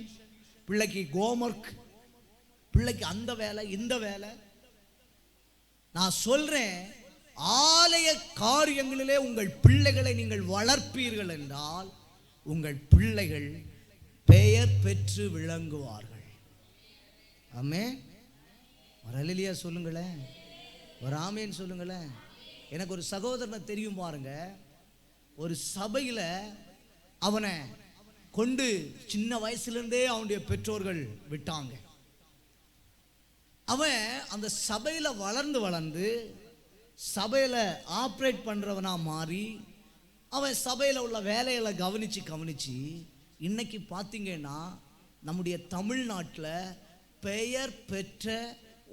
பிள்ளைக்கு ஹோம்வொர்க், பிள்ளைக்கு அந்த வேலை இந்த வேலை. நான் சொல்றேன், ஆலய காரியங்களிலே உங்கள் பிள்ளைகளை நீங்கள் வளர்ப்பீர்கள் என்றால் உங்கள் பிள்ளைகள் பெயர் பெற்று விளங்குவார்கள். ஆமென். ஒரு அல்லேலூயா சொல்லுங்களேன், ஒரு ஆமேன் சொல்லுங்களேன். எனக்கு ஒரு சகோதரனை தெரியும் பாருங்க. ஒரு சபையில் அவனை கொண்டு சின்ன வயசுலேருந்தே அவனுடைய பெற்றோர்கள் விட்டாங்க. அவன் அந்த சபையில் வளர்ந்து வளர்ந்து சபையில் ஆப்ரேட் பண்ணுறவனா மாறி அவன் சபையில் உள்ள வேலைகளை கவனித்து இன்னைக்கு பார்த்தீங்கன்னா நம்முடைய தமிழ்நாட்டில் பெயர் பெற்ற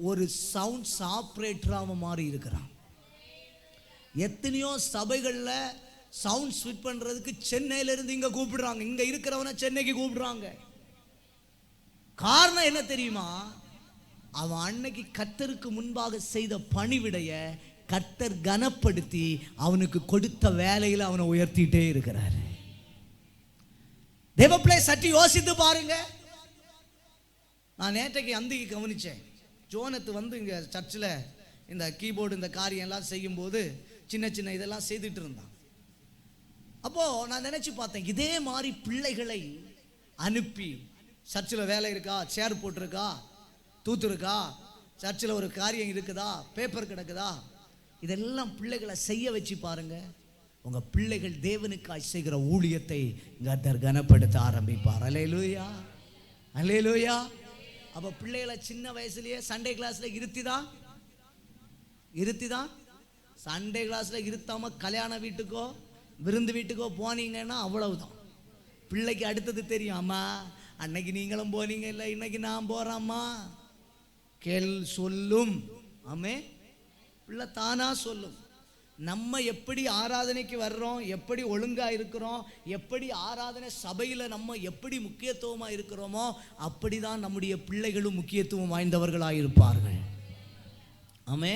ஒரு சவுண்ட்ஸ் ஆப்ரேட்டராக மாறி இருக்கிறான். எத்தனையோ சபைகளில் சவுண்ட் ஸ்விட் பண்ணுறதுக்கு சென்னையிலேருந்து இங்கே கூப்பிடுறாங்க, இங்கே இருக்கிறவனை சென்னைக்கு கூப்பிடுறாங்க. காரணம் என்ன தெரியுமா? அவன் அன்னைக்கு கர்த்தருக்கு முன்பாக செய்த பணிவிடைய கர்த்தர் கனப்படுத்தி அவனுக்கு கொடுத்த வேலையில் அவனை உயர்த்திட்டே இருக்கிறார். தேவப்பிள்ளை சற்று யோசித்து பாருங்க. நான் நேற்றைக்கு அந்திக்கு கவனித்தேன். ஜோனத்து வந்து இங்கே சர்ச்சில் இந்த கீபோர்டு இந்த காரியம் எல்லாம் செய்யும்போது சின்ன சின்ன இதெல்லாம் செய்துட்டு இருந்தான். அப்போது நான் நினச்சி பார்த்தேன், இதே மாதிரி பிள்ளைகளை அனுப்பி சர்ச்சில் வேலை இருக்கா, சேர் போட்டிருக்கா, தூத்து இருக்கா, சர்ச்சில் ஒரு காரியம் இருக்குதா, பேப்பர் கிடக்குதா, இதெல்லாம் பிள்ளைகளை செய்ய வச்சு பாருங்க. உங்கள் பிள்ளைகள் தேவனுக்காய் செய்கிற ஊழியத்தை கர்த்தர் கனப்படுத்த ஆரம்பிப்பார். அல்லேலூயா, அல்லேலூயா. அப்போ பிள்ளைகளை சின்ன வயசுலேயே சண்டே கிளாஸில் இருத்திதான் சண்டே கிளாஸில் இருத்தாமல் கல்யாண வீட்டுக்கோ விருந்து வீட்டுக்கோ போனீங்கன்னா அவ்வளவுதான். பிள்ளைக்கு அடுத்தது தெரியும், அம்மா அன்னைக்கு நீங்களும் போனீங்க இல்லை, இன்னைக்கு நான் போகிறேம்மா கேள் சொல்லும். ஆமே, பிள்ளை தானா சொல்லும். நம்ம எப்படி ஆராதனைக்கு வர்றோம், எப்படி ஒழுங்காக இருக்கிறோம், எப்படி ஆராதனை சபையில் நம்ம எப்படி முக்கியத்துவமாக இருக்கிறோமோ அப்படி தான் நம்முடைய பிள்ளைகளும் முக்கியத்துவம் வாய்ந்தவர்களாக இருப்பார்கள். ஆமே.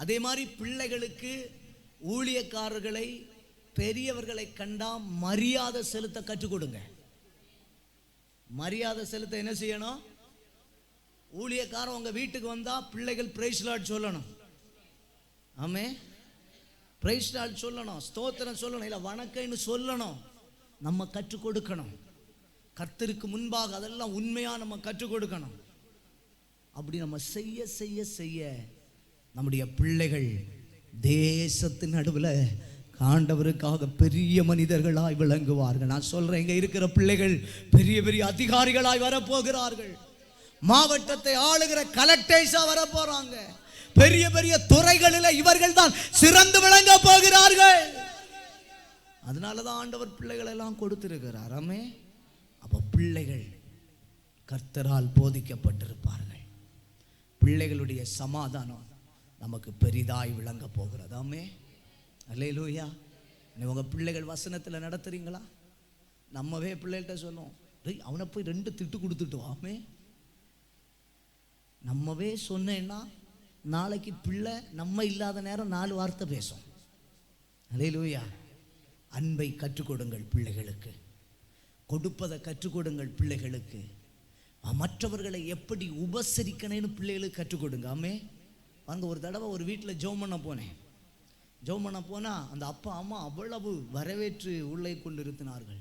அதே மாதிரி பிள்ளைகளுக்கு ஊழியக்காரர்களை பெரியவர்களை கண்டா மரியாதை செலுத்த கற்றுக் கொடுங்க. மரியாதை செலுத்த என்ன செய்யணும்? ஊழியக்காரன் உங்க வீட்டுக்கு வந்தா பிள்ளைகள் பிரைஸ் லார்ட் சொல்லணும். ஆமே, பிரைஸ் லார்ட் சொல்லணும், ஸ்தோத்திரம் சொல்லணும், இல்லை வணக்கம்னு சொல்லணும். நம்ம கற்றுக் கொடுக்கணும். கர்த்தருக்கு முன்பாக அதெல்லாம் உண்மையா நம்ம கற்றுக் கொடுக்கணும். அப்படி நம்ம செய்ய செய்ய செய்ய நம்முடைய பிள்ளைகள் தேசத்தின் நடுவில் ஆண்டவருக்காக பெரிய மனிதர்களாய் விளங்குவார்கள். நான் சொல்றேன், இங்க இருக்கிற பிள்ளைகள் பெரிய பெரிய அதிகாரிகளாய் வரப்போகிறார்கள். மாவட்டத்தை ஆளுகிற கலெக்டர்ஸா வரப்போறாங்க. பெரிய பெரிய துறைகளில் இவர்கள் தான் சிறந்து விளங்க போகிறார்கள். அதனாலதான் ஆண்டவர் பிள்ளைகள் எல்லாம் கொடுத்திருக்கிறார். ஆமே. அப்ப பிள்ளைகள் கர்த்தரால் போதிக்கப்பட்டிருப்பார்கள். பிள்ளைகளுடைய சமாதானம் நமக்கு பெரிதாய் விளங்க போகிறது. ஆமே, அல்லேலூயா. உங்க பிள்ளைகள் வசனத்தில் நடத்துறீங்களா? நம்மவே பிள்ளைகிட்ட சொல்லுவோம், அவனை போய் 2 திட்டு கொடுத்துட்டு வாமே. நம்மவே சொன்னேன்னா நாளைக்கு பிள்ளை நம்ம இல்லாத நேரம் 4 வார்த்தை பேசும். அல்லேலூயா. அன்பை கற்றுக் கொடுங்கள் பிள்ளைகளுக்கு, கொடுப்பதை கற்றுக் கொடுங்கள் பிள்ளைகளுக்கு, மற்றவர்களை எப்படி உபசரிக்கணும்னு பிள்ளைகளுக்கு கற்றுக் கொடுங்க. ஆமே. அங்கே ஒரு தடவை ஒரு வீட்டில் ஜெபம் பண்ண போனேன். ஜெபம் பண்ண போனால் அந்த அப்பா அம்மா அவ்வளவு வரவேற்று உள்ளே கொண்டு இருத்தினார்கள்.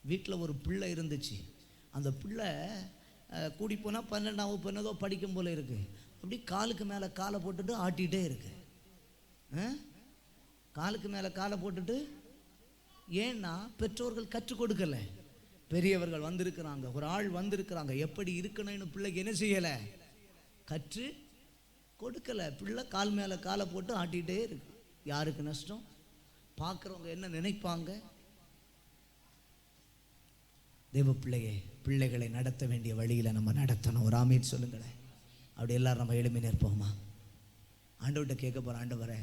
வீட்டில் ஒரு பிள்ளை இருந்துச்சு. அந்த பிள்ளை கூடி போனால் 12ஆம் வகுப்பு என்னதோ படிக்கும் போல இருக்குது. அப்படி காலுக்கு மேலே காலை போட்டுட்டு ஆட்டிகிட்டே இருக்கு. காலுக்கு மேலே காலை போட்டுட்டு, ஏன்னா பெற்றோர்கள் கற்றுக் கொடுக்கலை. பெரியவர்கள் வந்திருக்கிறாங்க, ஒரு ஆள் வந்திருக்கிறாங்க, எப்படி இருக்கணும்னு பிள்ளைக்கு என்ன செய்யலை, கற்று கொடுக்கலை. பிள்ளை கால் மேலே காலை போட்டு ஆட்டிகிட்டே இருக்கு. யாருக்கு நஷ்டம்? பார்க்குறவங்க என்ன நினைப்பாங்க? தேவ பிள்ளைகளை நடத்த வேண்டிய வழியில் நம்ம நடத்தணும். ஒரு ஆமீன் சொல்லுங்களேன். அப்படி எல்லாரும் நம்ம எளிமை நிற்போமா? ஆண்டவர்கிட்ட கேட்க போகிறோம், ஆண்டவரே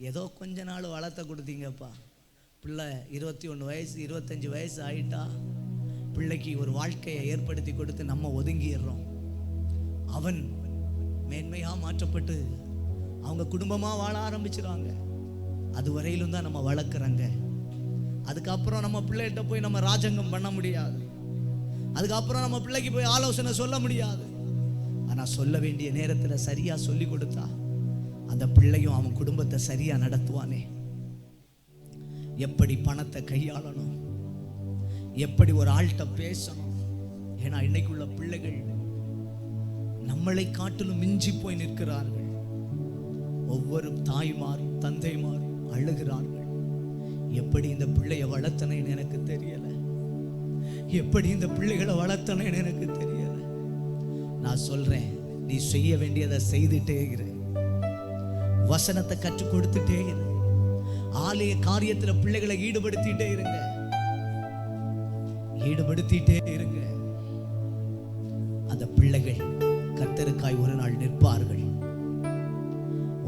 ஏதோ கொஞ்ச நாள் வளர்த்த கொடுத்தீங்கப்பா, பிள்ளை 21 வயசு 25 வயசு ஆகிட்டா, பிள்ளைக்கு ஒரு வாழ்க்கையை ஏற்படுத்தி கொடுத்து நம்ம ஒதுங்கிடுறோம். அவன் மேன்மையா மாற்றப்பட்டு அவங்க குடும்பமா வாழ ஆரம்பிச்சுறாங்க. அது வரையிலும் தான் நம்ம வளர்க்குறாங்க. அதுக்கப்புறம் நம்ம பிள்ளைகிட்ட போய் நம்ம ராஜங்கம் பண்ண முடியாது. அதுக்கப்புறம் நம்ம பிள்ளைக்கு போய் ஆலோசனை சொல்ல முடியாது. ஆனா சொல்ல வேண்டிய நேரத்தில் சரியா சொல்லி கொடுத்தா அந்த பிள்ளையும் அவன் குடும்பத்தை சரியா நடத்துவானே. எப்படி பணத்தை கையாளணும், எப்படி ஒரு ஆள்கிட்ட பேசணும். ஏன்னா இன்னைக்குள்ள பிள்ளைகள் நம்மளை காட்டிலும் மிஞ்சி போய் நிற்கிறார்கள். ஒவ்வொரு தாய்மாரும் தந்தைமாரும் அழுகிறார்கள். எப்படி இந்த பிள்ளைய வளர்த்தனேன்னு எனக்கு தெரியல, எப்படி இந்த பிள்ளைகளை வளர்த்தனேன்னு எனக்கு தெரியல. நான் சொல்றேன், நீ செய்ய வேண்டியதை செய்துட்டே இரு, வசனத்தை கற்றுக் கொடுத்துட்டே இரு, ஆலய காரியத்துல பிள்ளைகளை ஈடுபடுத்திட்டே இருங்க, ஈடுபடுத்திட்டே இருங்க. அந்த பிள்ளைகள் கர்த்தருக்காய் ஒரு நாள் நிற்பார்கள்.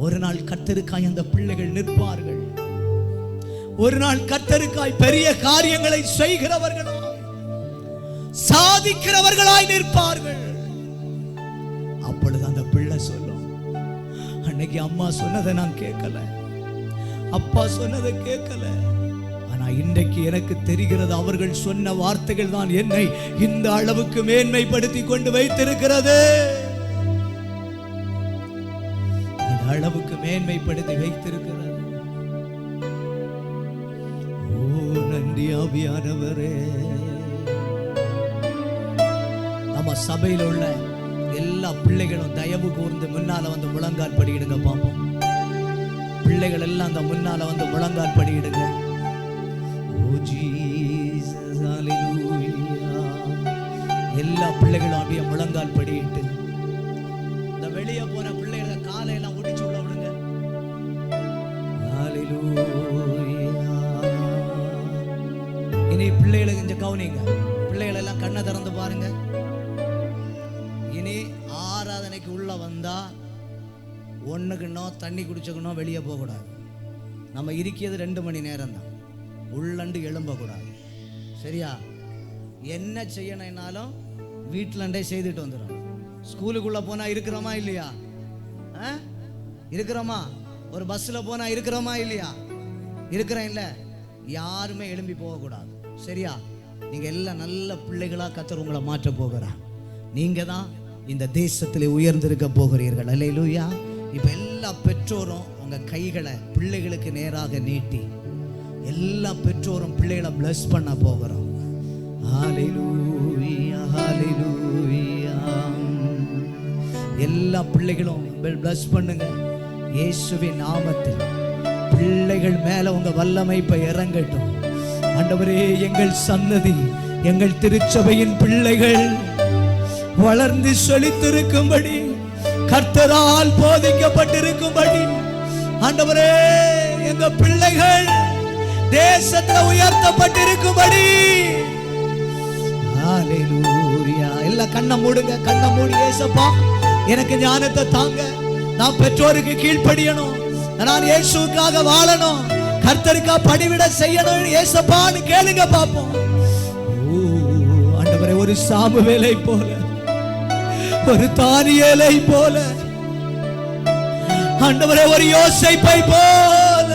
ஒரு நாள் கர்த்தருக்காய் அந்த பிள்ளைகள் நிற்பார்கள். ஒரு நாள் கர்த்தருக்காய் பெரிய காரியங்களை செய்கிறவர்களாய், சாதிக்கிறவர்களாய் நிற்பார்கள். அப்பொழுது அந்த பிள்ளை சொல்லும், அன்னைக்கு அம்மா சொன்னதை நான் கேட்கல, அப்பா சொன்னதை கேட்கல, ஆனா இன்றைக்கு எனக்கு தெரிகிறது அவர்கள் சொன்ன வார்த்தைகள் தான் என்னை இந்த அளவுக்கு மேன்மைப்படுத்தி கொண்டு வைத்திருக்கிறது, இந்த அளவுக்கு மேன்மைப்படுத்தி வைத்திருக்கிறது. ஓ நன்றி ஆவியானவரே. நம்ம சபையில் உள்ள எல்லா பிள்ளைகளும் தயவு கூர்ந்து முன்னால வந்து முழங்கால் படியிடுங்க பாப்போம். பிள்ளைகள் எல்லாம் அந்த முன்னால வந்து முழங்கால் படியிடுங்க. ஓ ஜீசஸ் ஹalleluya. எல்லா பிள்ளைகளும் அப்படியே முழங்கால் படியிட்டு இந்த வெளியே போன பிள்ளைகளை காலையெல்லாம் ஒடிச்சு உள்ள விடுங்க. ஹalleluya. இனி பிள்ளைகளை கொஞ்சம் கவனிங்க. பிள்ளைகள் எல்லாம் கண்ணை திறந்து பாருங்க. இனி ஆராதனைக்கு உள்ள வந்தா ஒண்ணுக்குன்னோ தண்ணி குடிச்சுக்கணும் வெளியே போகக்கூடாது. நம்ம இருக்கிறது 2 மணி நேரம் தான். உள்ளண்டு எழும்பக்கூடாது. சரியா? என்ன செய்யணும்னாலும் வீட்டிலண்டே செய்துட்டு வந்துடும். ஸ்கூலுக்குள்ள போனா இருக்கிறோமா இல்லையா? இருக்கிறோமா? ஒரு பஸ்ல போனா இருக்கிறோமா இல்லையா? இருக்கிறேன் இல்ல. யாருமே எழும்பி போகக்கூடாது. சரியா? நீங்க எல்லாம் நல்ல பிள்ளைகளா கர்த்தர் உங்களை மாற்ற போகிறார். நீங்க தான் இந்த தேசத்திலே உயர்ந்திருக்க போகிறீர்கள். அல்லேலூயா. இப்ப எல்லா பெற்றோரும் உங்க கைகளை பிள்ளைகளுக்கு நேராக நீட்டி எல்லா பெற்றோரும் பிள்ளைகளை பிளஸ் பண்ண போகிறோம். ஹalleluya ஹalleluya. எல்லா பிள்ளைகளும் பிளஸ் பண்ணுங்க இயேசுவின் நாமத்தில். பிள்ளைகள் மேல உங்க வல்லமை இப்ப இறங்கட்டும். ஆண்டவரே, எங்கள் சன்னதி, எங்கள் திருச்சபையின் பிள்ளைகள் வளர்ந்து செழித்திருக்கும்படி, கர்த்தரால் போதிக்கப்பட்டிருக்கும்படி, ஆண்டவரே எங்க பிள்ளைகள் தேசத்தில் உயர்த்தப்பட்டிருக்கும்படி. ஹalleluya. எல்லாம் கண்ணை மூடுங்க. கண்ணை மூடி, இயேசுப்பா எனக்கு ஞானத்தை தாங்க. நான் பெற்றோருக்கு கீழ்ப்படியணும். நான் இயேசுவுக்காக வாழணும். கர்த்தருக்கா பணிவிட செய்யணும். இயேசுப்பான்னு கேளுங்க பாப்போம். ஆண்டவரே, ஒரு சாமுவேலை போல, ஒரு தானியேலை போல, ஆண்டவரே ஒரு யோசேப்பை போல,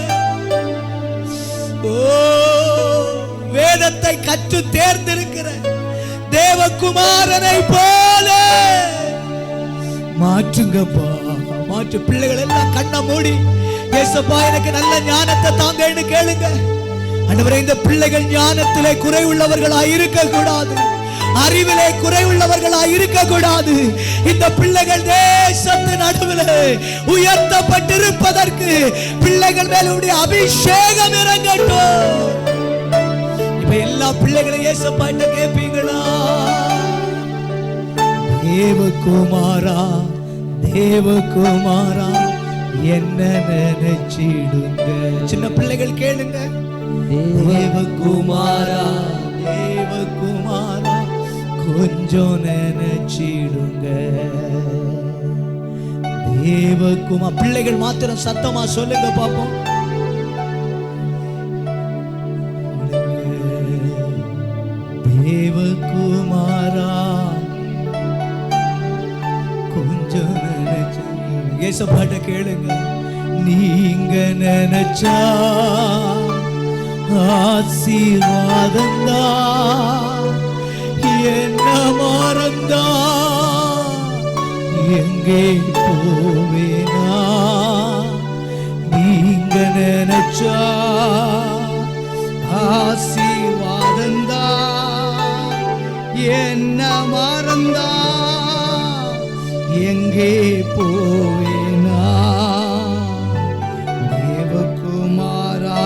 வேதத்தை கற்று தேர்ந்தெடுக்கிற தேவகுமாரனை போல மாற்றுங்கப்பா. மாற்று. பிள்ளைகள் எல்லாம் கண்ணை மூடி, இயேசுப்பா எனக்கு நல்ல ஞானத்தை தாங்கன்னு கேளுங்க. ஆண்டவரே, இந்த பிள்ளைகள் ஞானத்திலே குறைவுள்ளவர்களாய் இருக்க கூடாது, அறிவிலே குறைவுள்ளவர்களாய் இருக்க கூடாது. இந்த பிள்ளைகள் தேசத்தின் நடுவில் உயர்த்தப்பட்டிருப்பதற்கு பிள்ளைகள் மேல் உடைய அபிஷேகம் இறங்கட்டும். இப்ப எல்லா பிள்ளைகளையும் இயேசுப்பா என்ன கேட்பீங்களா? தேவகுமாரா தேவகுமாரா என்ன நினைச்சிடுங்க. சின்ன பிள்ளைகள் கேளுங்க. தேவகுமாரா தேவகுமாரா கொஞ்சம் நினைச்சிடுங்க. தேவகுமாரா. பிள்ளைகள் மாத்திரம் சத்தமா சொல்லுங்க பாப்போம். தேவ தேவகுமாரா கொஞ்சம் நினைச்சு ஏசப்பாட்ட கேளுங்க. நீங்க நினைச்சா ஆசீர்வாதந்தா என்ன மறந்தா எங்கே போவேனா? நீங்க நினைச்சா ஆசீர்வாதந்தா என்ன மறந்தா எங்கே போவேனா? தேவகுமாரா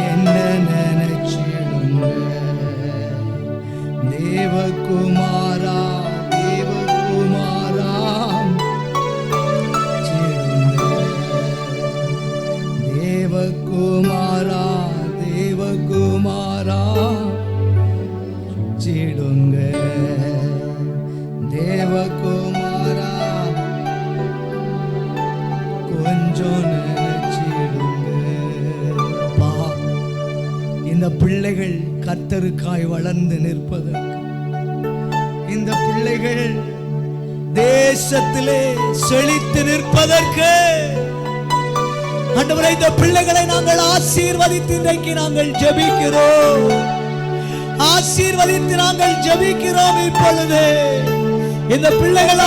என்ன நினைச்சிடுங்க. தேவகுமாரா தேவகுமாரா தேவகுமாரா தேவகுமாரா சிடுங்க. தேவகுமாரா கொஞ்சம் நினைச்சிடுங்க. இந்த பிள்ளைகள் கர்த்தருக்காய் வளர்ந்து நிற்பதற்கு, இந்த பிள்ளைகள் தேசத்திலே செழித்து நிற்பதற்கு ஆண்டவரே, இந்த பிள்ளைகளை நாங்கள் ஆசீர்வதித்து இன்றைக்கு நாங்கள் ஜெபிக்கிறோம். ஆசீர்வதித்து நாங்கள் ஜெபிக்கிறோம். இப்பொழுது இந்த பிள்ளைகள்